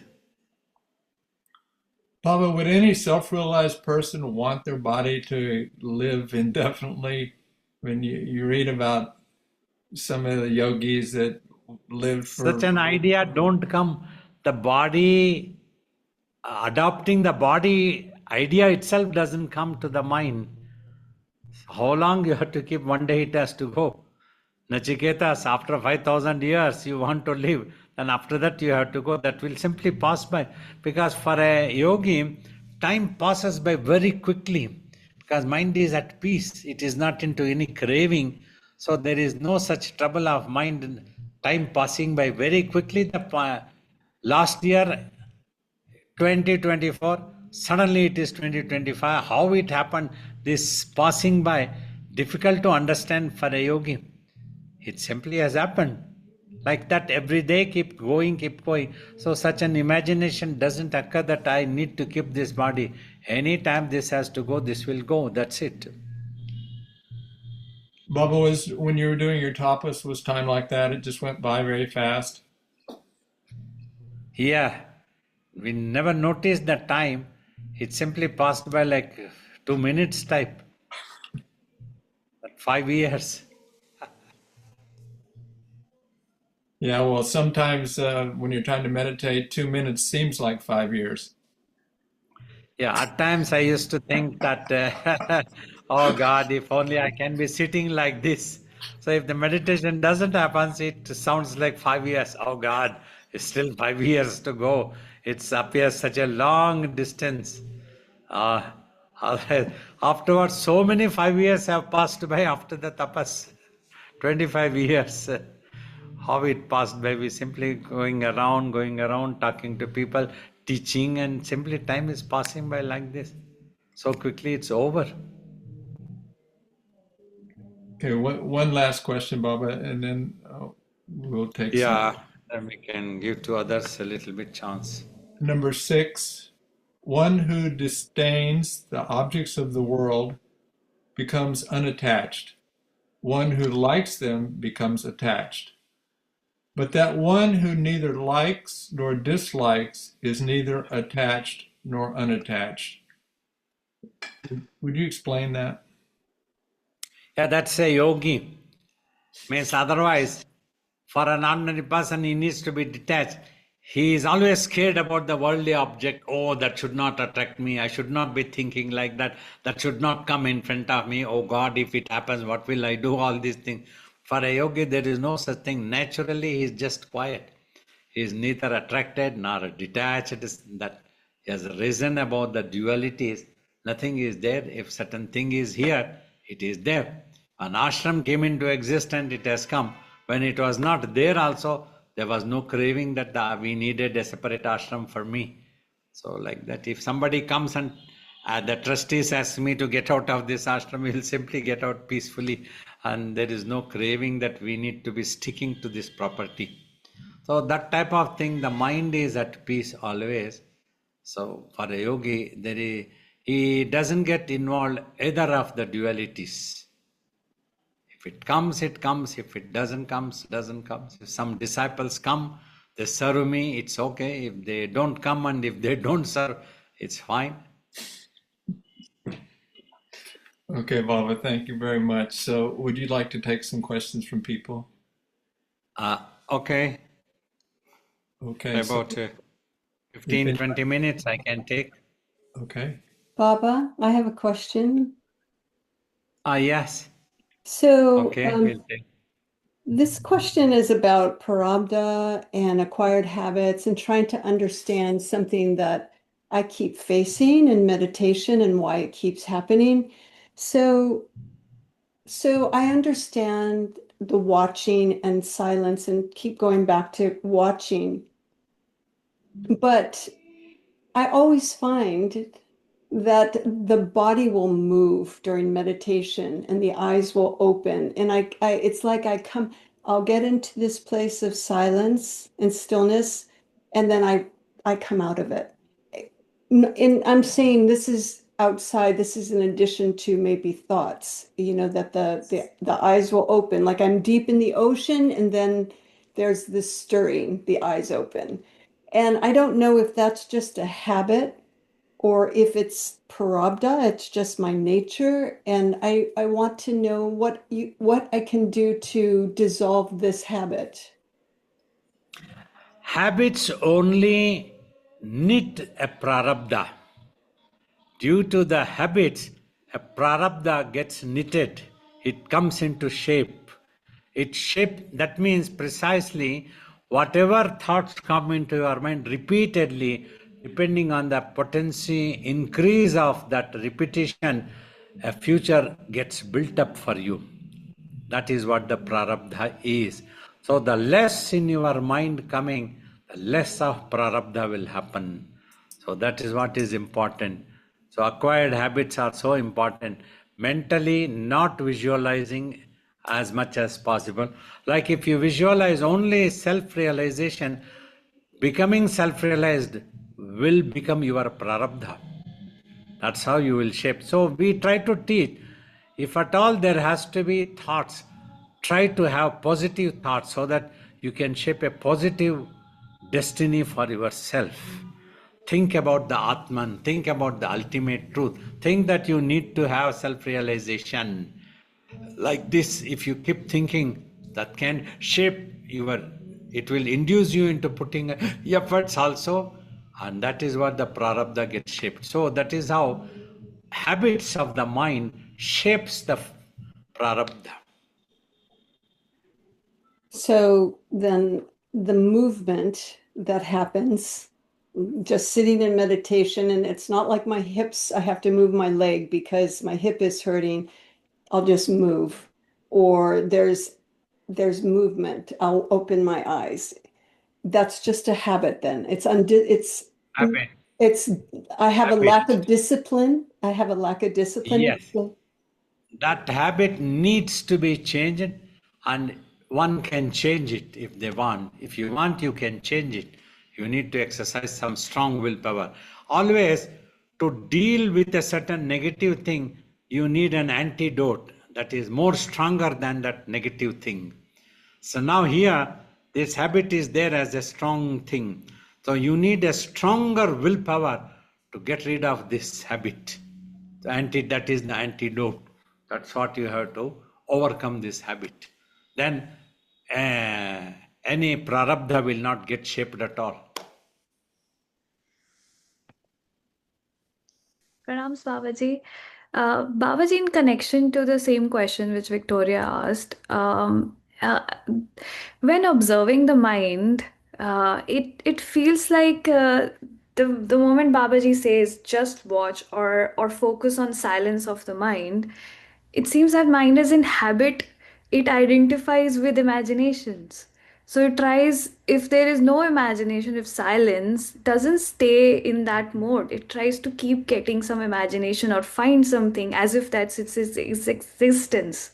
Baba, would any self-realized person want their body to live indefinitely? When you read about some of the yogis that lived for... Such an idea don't come. The body, adopting the body idea itself doesn't come to the mind. How long you have to keep? One day it has to go. Nachiketas, after 5,000 years you want to live, and after that you have to go. That will simply pass by. Because for a yogi, time passes by very quickly. Because mind is at peace. It is not into any craving. So there is no such trouble of mind. Time passing by very quickly. The last year, 2024, suddenly it is 2025. How it happened, this passing by, difficult to understand for a yogi. It simply has happened. Like that, every day, keep going. So such an imagination doesn't occur that I need to keep this body. Anytime this has to go, this will go. That's it. Baba, when you were doing your tapas, was time like that? It just went by very fast? Yeah. We never noticed the time. It simply passed by like 2 minutes type. But 5 years. Yeah, well, sometimes when you're trying to meditate, 2 minutes seems like 5 years. Yeah, at times I used to think that, oh God, if only I can be sitting like this. So if the meditation doesn't happen, it sounds like 5 years. Oh God, it's still 5 years to go. It appears such a long distance. Afterwards, so many 5 years have passed by after the tapas. 25 years. How it passed by, we simply going around, talking to people, teaching, and simply time is passing by like this. So quickly it's over. Okay, one last question, Baba, and then we'll take Yeah, then we can give to others a little bit chance. Number 6, one who disdains the objects of the world becomes unattached. One who likes them becomes attached. But that one who neither likes nor dislikes is neither attached nor unattached. Would you explain that? Yeah, that's a yogi. Means otherwise, for an ordinary person, he needs to be detached. He is always scared about the worldly object. Oh, that should not attract me. I should not be thinking like that. That should not come in front of me. Oh God, if it happens, what will I do? All these things. For a yogi, there is no such thing. Naturally, he is just quiet. He is neither attracted nor detached. It is that he has reason about the dualities. Nothing is there. If certain thing is here, it is there. An ashram came into existence, it has come. When it was not there also, there was no craving that we needed a separate ashram for me. So like that, if somebody comes and the trustees ask me to get out of this ashram, we will simply get out peacefully. And there is no craving that we need to be sticking to this property. So that type of thing, the mind is at peace always. So for a yogi, he doesn't get involved either of the dualities. If it comes, it comes. If it doesn't come, it doesn't come. If some disciples come, they serve me, it's okay. If they don't come and if they don't serve, it's fine. Okay, Baba, thank you very much. So would you like to take some questions from people? Okay. Okay. About 15, 20 minutes I can take. Okay. Baba, I have a question. Yes. So Okay, we'll take. this question is about Prarabdha and acquired habits and trying to understand something that I keep facing in meditation and why it keeps happening. So I understand the watching and silence and keep going back to watching. But I always find that the body will move during meditation and the eyes will open. And it's like I'll get into this place of silence and stillness, and then I come out of it. And I'm saying this is outside, this is in addition to maybe thoughts, that the eyes will open, like I'm deep in the ocean, and then there's this stirring, the eyes open. And I don't know if that's just a habit or if it's Prarabdha, it's just my nature. And I want to know what I can do to dissolve this habit. Habits only knit a prarabdha. Due to the habits, a prarabdha gets knitted. It comes into shape. That means precisely whatever thoughts come into your mind repeatedly, depending on the potency increase of that repetition, a future gets built up for you. That is what the prarabdha is. So the less in your mind coming, the less of prarabdha will happen. So that is what is important. So acquired habits are so important. Mentally not visualizing as much as possible. Like if you visualize only self-realization, becoming self-realized will become your prarabdha. That's how you will shape. So we try to teach, if at all there has to be thoughts, try to have positive thoughts so that you can shape a positive destiny for yourself. Think about the Atman, think about the ultimate truth. Think that you need to have self-realization. Like this, if you keep thinking, that can shape it will induce you into putting efforts also, and that is what the prarabdha gets shaped. So that is how habits of the mind shapes the prarabdha. So then the movement that happens, just sitting in meditation, and it's not like my hips, I have to move my leg because my hip is hurting. I'll just move. Or there's movement. I'll open my eyes. That's just a habit then. Habit. I have a Habit. lack of discipline. I have a lack of discipline. Yes. That habit needs to be changed, and one can change it if they want. If you want, you can change it. You need to exercise some strong willpower. Always, to deal with a certain negative thing, you need an antidote. that is more stronger than that negative thing. So now here, this habit is there as a strong thing. So you need a stronger willpower to get rid of this habit. That is the antidote. That's what you have to overcome this habit. Then any prarabdha will not get shaped at all. Pranams, Babaji. Babaji, in connection to the same question which Victoria asked, when observing the mind, it feels like the moment Babaji says just watch or focus on silence of the mind, it seems that mind is in habit, it identifies with imaginations. So it tries, if there is no imagination, if silence doesn't stay in that mode, it tries to keep getting some imagination or find something as if that's its existence.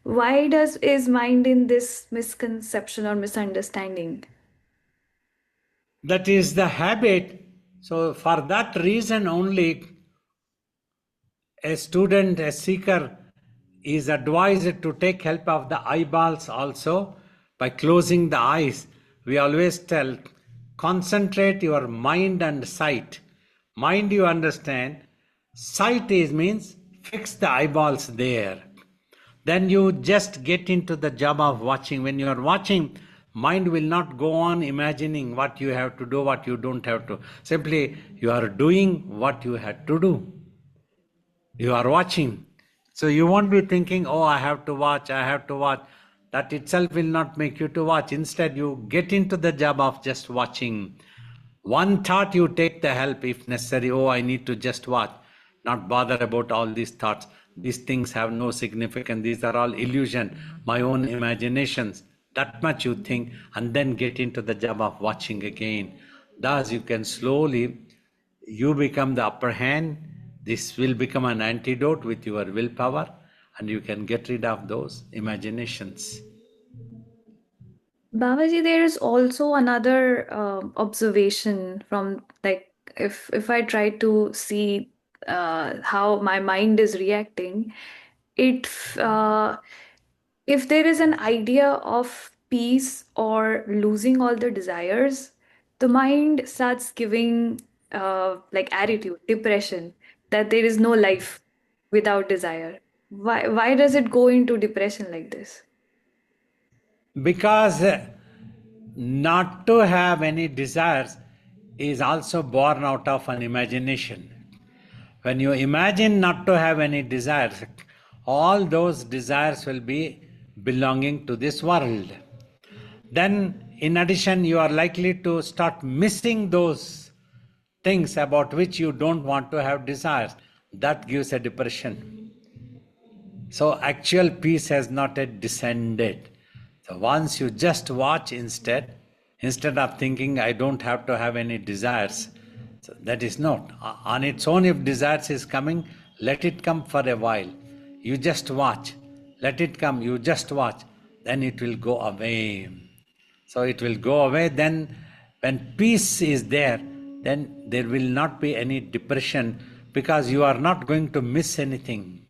Why is mind in this misconception or misunderstanding? That is the habit. So for that reason only, a student, a seeker is advised to take help of the eyeballs also by closing the eyes. We always tell, concentrate your mind and sight. Mind you understand, sight means fix the eyeballs there. Then you just get into the job of watching. When you are watching, mind will not go on imagining what you have to do, what you don't have to. Simply, you are doing what you had to do. You are watching. So you won't be thinking, oh, I have to watch. That itself will not make you to watch. Instead, you get into the job of just watching. One thought, you take the help if necessary. Oh, I need to just watch. Not bother about all these thoughts. These things have no significance. These are all illusion, my own imaginations. That much you think, and then get into the job of watching again. Thus you can slowly, you become the upper hand. This will become an antidote with your willpower, and you can get rid of those imaginations. Babaji, there is also another observation from, like, if I try to see how my mind is reacting, if there is an idea of peace or losing all the desires, the mind starts giving like attitude, depression, that there is no life without desire. Why does it go into depression like this? Because not to have any desires is also born out of an imagination. When you imagine not to have any desires, all those desires will be belonging to this world. Then, in addition, you are likely to start missing those things about which you don't want to have desires. That gives a depression. So, actual peace has not yet descended. So, once you just watch instead of thinking, I don't have to have any desires, so that is not. On its own, if desires is coming, let it come for a while. You just watch. Let it come, you just watch. Then it will go away. So it will go away. Then when peace is there, then there will not be any depression, because you are not going to miss anything.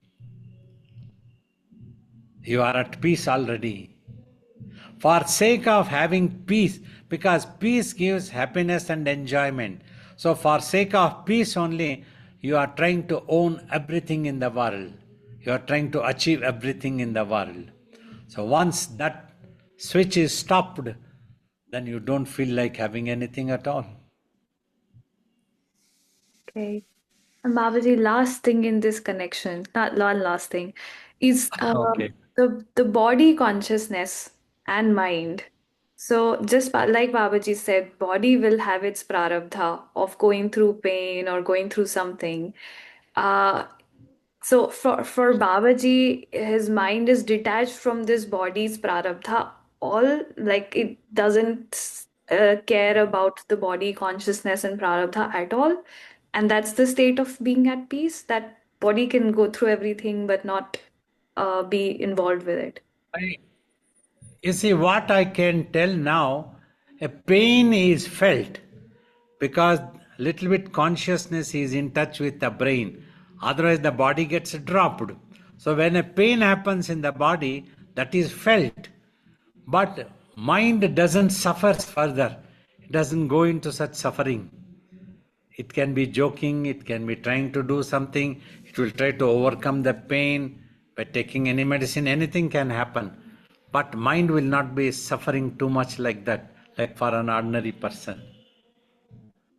You are at peace already. For sake of having peace, because peace gives happiness and enjoyment. So for sake of peace only, you are trying to own everything in the world. You are trying to achieve everything in the world. So once that switch is stopped, then you don't feel like having anything at all. Okay. And Babaji, last thing in this connection, not one last thing, is Okay. the body consciousness and mind. So just like Babaji said, body will have its prarabdha of going through pain or going through something. So for Babaji, his mind is detached from this body's prarabdha. All, like, it doesn't care about the body consciousness and prarabdha at all. And that's the state of being at peace, that body can go through everything but not be involved with it. You see, what I can tell now, a pain is felt because little bit consciousness is in touch with the brain. Otherwise, the body gets dropped. So when a pain happens in the body, that is felt, but mind doesn't suffer further. It doesn't go into such suffering. It can be joking, it can be trying to do something, it will try to overcome the pain by taking any medicine, anything can happen. But mind will not be suffering too much like that, like for an ordinary person.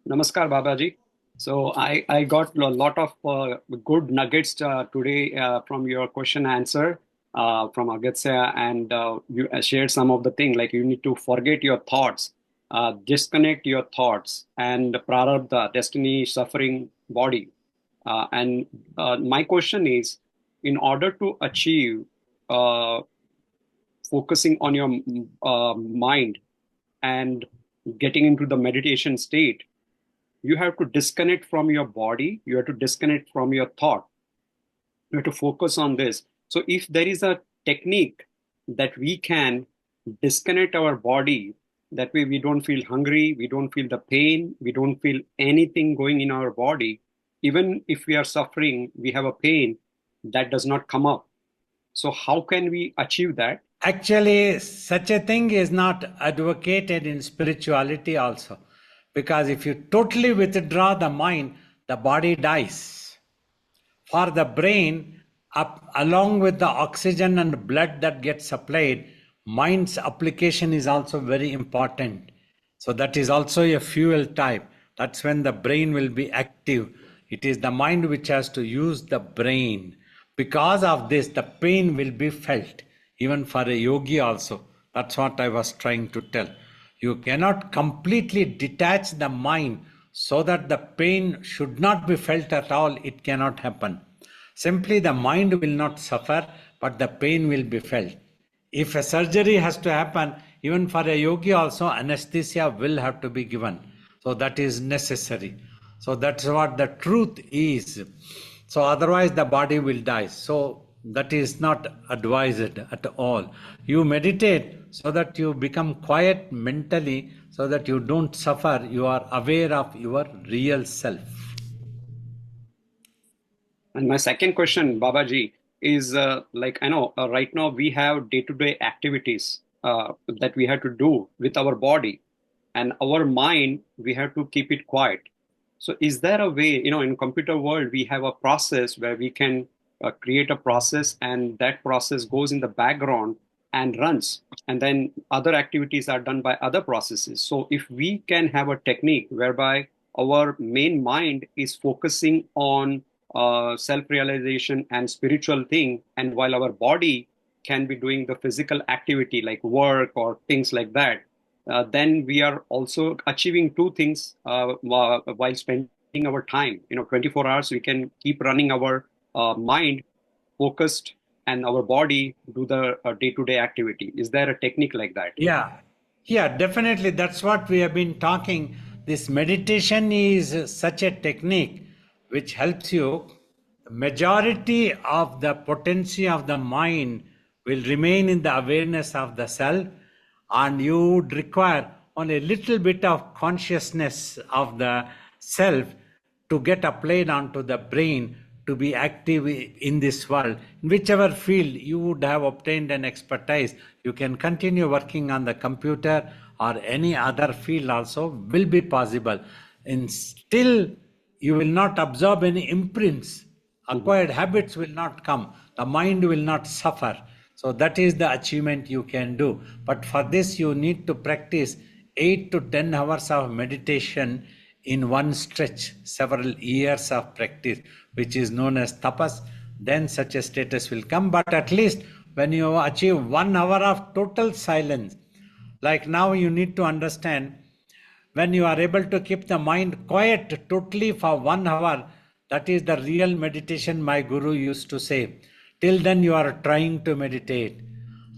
Namaskar, Babaji. So I got a lot of good nuggets today from your question answer from Agastya, and you shared some of the things like you need to forget your thoughts, disconnect your thoughts, and prarabdha, destiny, suffering, body. And my question is, in order to achieve focusing on your mind and getting into the meditation state, you have to disconnect from your body, you have to disconnect from your thought, you have to focus on this. So if there is a technique that we can disconnect our body, that way we don't feel hungry, we don't feel the pain, we don't feel anything going in our body. Even if we are suffering, we have a pain that does not come up. So how can we achieve that? Actually, such a thing is not advocated in spirituality also. Because if you totally withdraw the mind, the body dies. For the brain, along with the oxygen and blood that gets supplied, mind's application is also very important. So that is also a fuel type. That's when the brain will be active. It is the mind which has to use the brain. Because of this, the pain will be felt, even for a yogi also. That's what I was trying to tell. You cannot completely detach the mind so that the pain should not be felt at all. It cannot happen. Simply the mind will not suffer, but the pain will be felt. If a surgery has to happen, even for a yogi also, anesthesia will have to be given. So that is necessary. So that's what the truth is. So otherwise the body will die. So that is not advised at all. You meditate so that you become quiet mentally, so that you don't suffer. You are aware of your real self. And my second question, Babaji, is like I know right now we have day-to-day activities that we have to do with our body, and our mind, we have to keep it quiet. So is there a way, in computer world, we have a process where we can create a process, and that process goes in the background and runs, and then other activities are done by other processes. So if we can have a technique whereby our main mind is focusing on self-realization and spiritual thing, and while our body can be doing the physical activity like work or things like that, then we are also achieving two things while spending our time. 24 hours we can keep running our mind focused, and our body do the day-to-day activity. Is there a technique like that? Yeah, definitely. That's what we have been talking. This meditation is such a technique which helps you. Majority of the potency of the mind will remain in the awareness of the self, and you would require only a little bit of consciousness of the self to get applied onto the brain to be active in this world. In whichever field you would have obtained an expertise, you can continue working on the computer or any other field also will be possible. And still you will not absorb any imprints. Acquired habits will not come. The mind will not suffer. So that is the achievement you can do. But for this you need to practice 8 to 10 hours of meditation in one stretch, several years of practice, which is known as tapas. Then such a status will come. But at least when you achieve 1 hour of total silence, like now you need to understand, when you are able to keep the mind quiet totally for 1 hour, that is the real meditation, my guru used to say. Till then you are trying to meditate.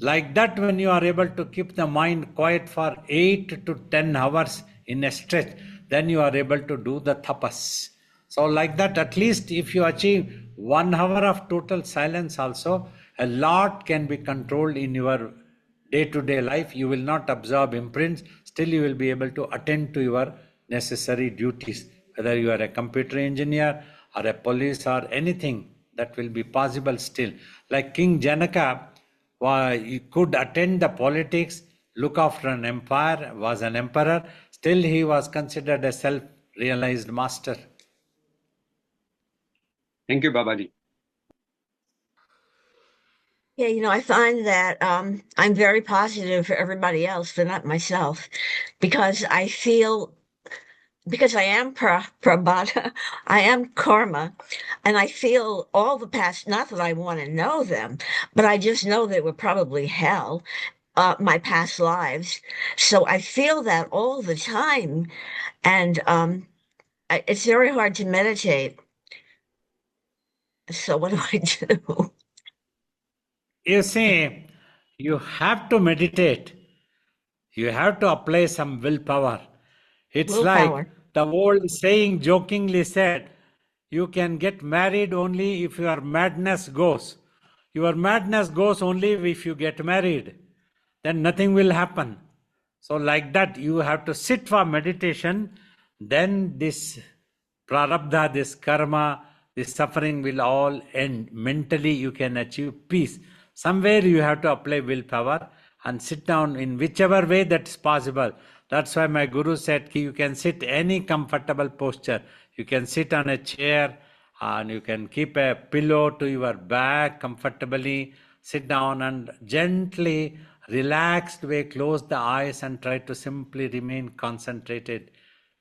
Like that, when you are able to keep the mind quiet for 8 to 10 hours in a stretch, then you are able to do the tapas. So like that, at least if you achieve 1 hour of total silence also, a lot can be controlled in your day-to-day life. You will not absorb imprints. Still you will be able to attend to your necessary duties. Whether you are a computer engineer or a police or anything, that will be possible still. Like King Janaka, he could attend the politics, look after an empire, was an emperor, still he was considered a self-realized master. Thank you, Babaji. Yeah, I find that I'm very positive for everybody else, but not myself, because I feel because I am prabhata, I am karma, and I feel all the past, not that I want to know them, but I just know they were probably hell, my past lives. So I feel that all the time, and it's very hard to meditate. So what do I do? You see, you have to meditate. You have to apply some willpower. It's like Willpower. the old saying jokingly said, you can get married only if your madness goes. Your madness goes only if you get married. Then nothing will happen. So like that, you have to sit for meditation. Then this prarabdha, this karma, this suffering will all end. Mentally, you can achieve peace. Somewhere you have to apply willpower and sit down in whichever way that's possible. That's why my guru said you can sit any comfortable posture. You can sit on a chair and you can keep a pillow to your back comfortably. Sit down and gently, relaxed way, close the eyes and try to simply remain concentrated,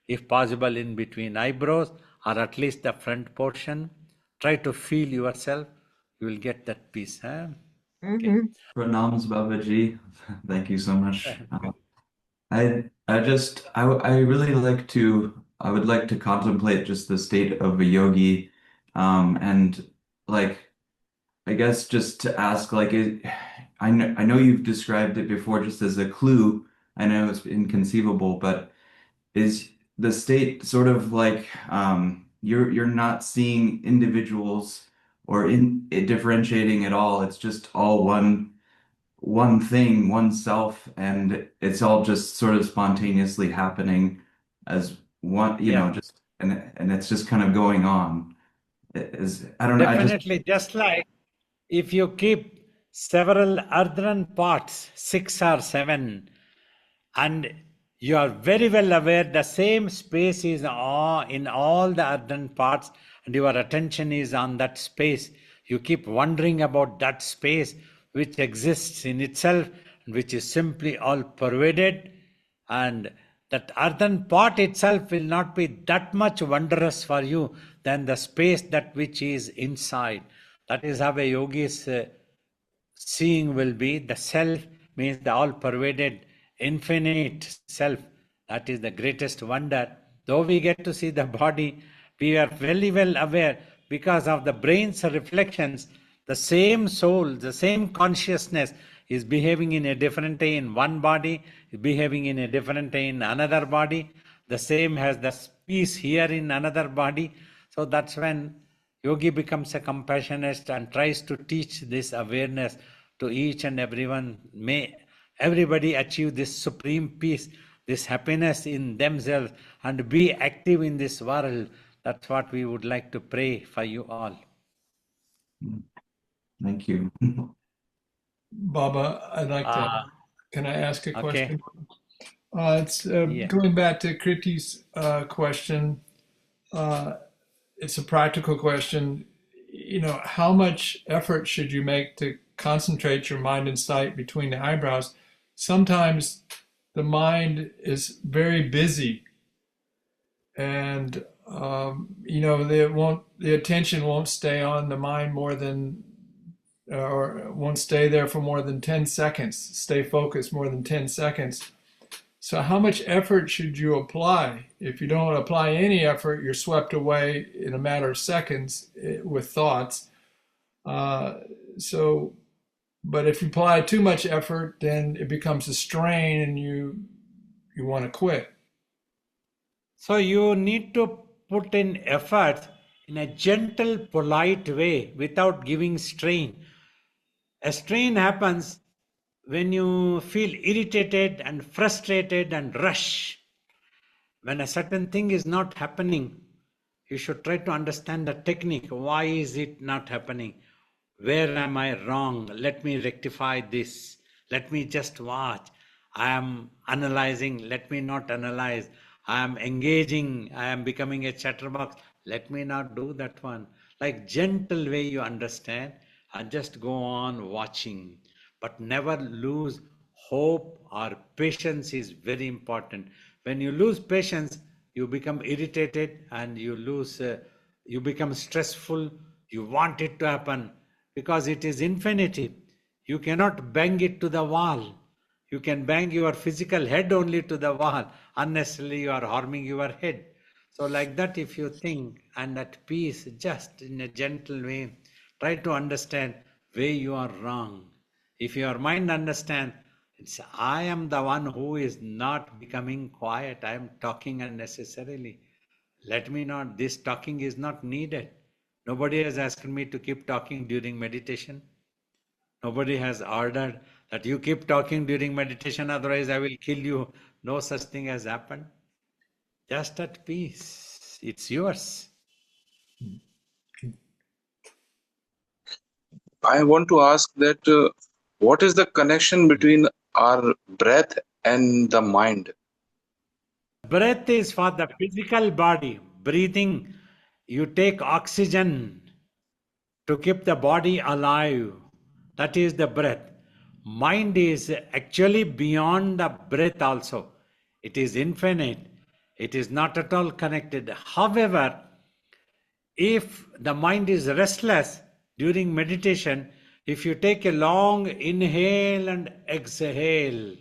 if possible, in between eyebrows or at least the front portion. Try to feel yourself. You will get that peace. Huh? Hmm. Pranams, Babaji. Thank you so much. I really like to, I would like to contemplate just the state of a yogi, and like, I guess just to ask, like, I know you've described it before just as a clue. I know it's inconceivable, but is the state sort of like you're not seeing individuals or in it differentiating at all. It's just all one thing, one self, and it's all just sort of spontaneously happening as one, Yeah. just and it's just kind of going on. I don't know, Definitely, just like if you keep several earthen pots, 6 or 7, and you are very well aware the same space is in all the earthen pots, and your attention is on that space. You keep wondering about that space which exists in itself, which is simply all pervaded, and that earthen pot itself will not be that much wondrous for you than the space that which is inside. That is how a yogi's seeing will be. The self means the all pervaded infinite self. That is the greatest wonder. Though we get to see the body, we are very well aware because of the brain's reflections, the same soul, the same consciousness is behaving in a different way in one body, is behaving in a different way in another body. The same has the peace here in another body. So that's when yogi becomes a compassionist and tries to teach this awareness to each and everyone. May everybody achieve this supreme peace, this happiness in themselves, and be active in this world. That's what we would like to pray for you all. Thank you. Baba, I'd like to, can I ask a Okay. question? It's Yeah. going back to Kriti's question. It's a practical question. How much effort should you make to concentrate your mind and sight between the eyebrows? Sometimes the mind is very busy, and the attention won't stay on the mind more than, or won't stay there for more than 10 seconds, stay focused more than 10 seconds. So how much effort should you apply? If you don't apply any effort, you're swept away in a matter of seconds with thoughts. But if you apply too much effort, then it becomes a strain and you want to quit. So you need to put in effort in a gentle, polite way without giving strain. A strain happens when you feel irritated and frustrated and rush. When a certain thing is not happening, You should try to understand the technique. Why is it not happening? Where am I wrong? Let me rectify this. Let me just watch. I am analyzing. Let me not analyze. I am engaging. I am becoming a chatterbox. Let me not do that one. Like gentle way you understand and just go on watching. But never lose hope or patience is very important. When you lose patience, you become irritated and you become stressful. You want it to happen because it is infinity. You cannot bang it to the wall. You can bang your physical head only to the wall. Unnecessarily, you are harming your head. So, like that, if you think and at peace, just in a gentle way, try to understand where you are wrong. If your mind understands, it's I am the one who is not becoming quiet. I am talking unnecessarily. Let me not, this talking is not needed. Nobody has asked me to keep talking during meditation. Nobody has ordered that you keep talking during meditation, otherwise I will kill you. No such thing has happened. Just at peace. It's yours. I want to ask that what is the connection between our breath and the mind? Breath is for the physical body. Breathing, you take oxygen to keep the body alive. That is the breath. Mind is actually beyond the breath also. It is infinite. It is not at all connected. However, if the mind is restless during meditation, if you take a long inhale and exhale,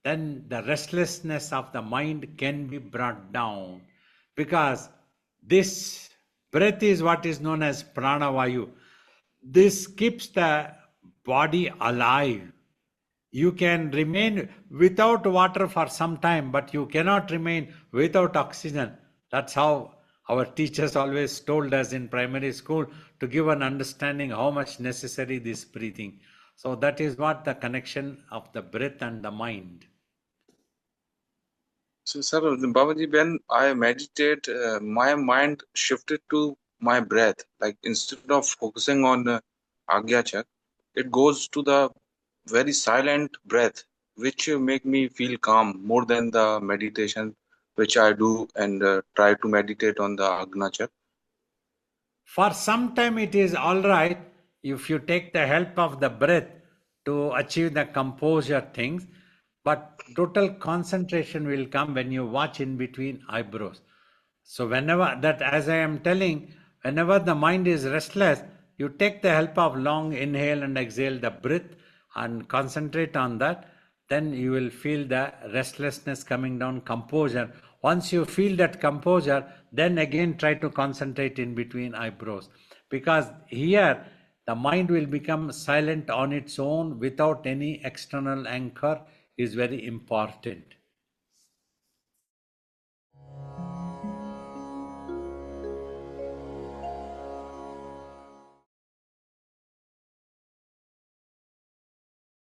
then the restlessness of the mind can be brought down, because this breath is what is known as pranavayu. This keeps the body alive. You can remain without water for some time, but you cannot remain without oxygen. That's how our teachers always told us in primary school, to give an understanding how much necessary this breathing. So that is what the connection of the breath and the mind. So, sir, Babaji, when I meditate, my mind shifted to my breath. Like instead of focusing on Agya Chak, it goes to the very silent breath, which make me feel calm more than the meditation which I do and try to meditate on the Agna Chak. For some time it is all right if you take the help of the breath to achieve the composure things, but total concentration will come when you watch in between eyebrows. So whenever that, as I am telling, whenever the mind is restless, you take the help of long inhale and exhale the breath and concentrate on that, then you will feel the restlessness coming down, composure. Once you feel that composure, then again try to concentrate in between eyebrows, because here the mind will become silent on its own without any external anchor is very important.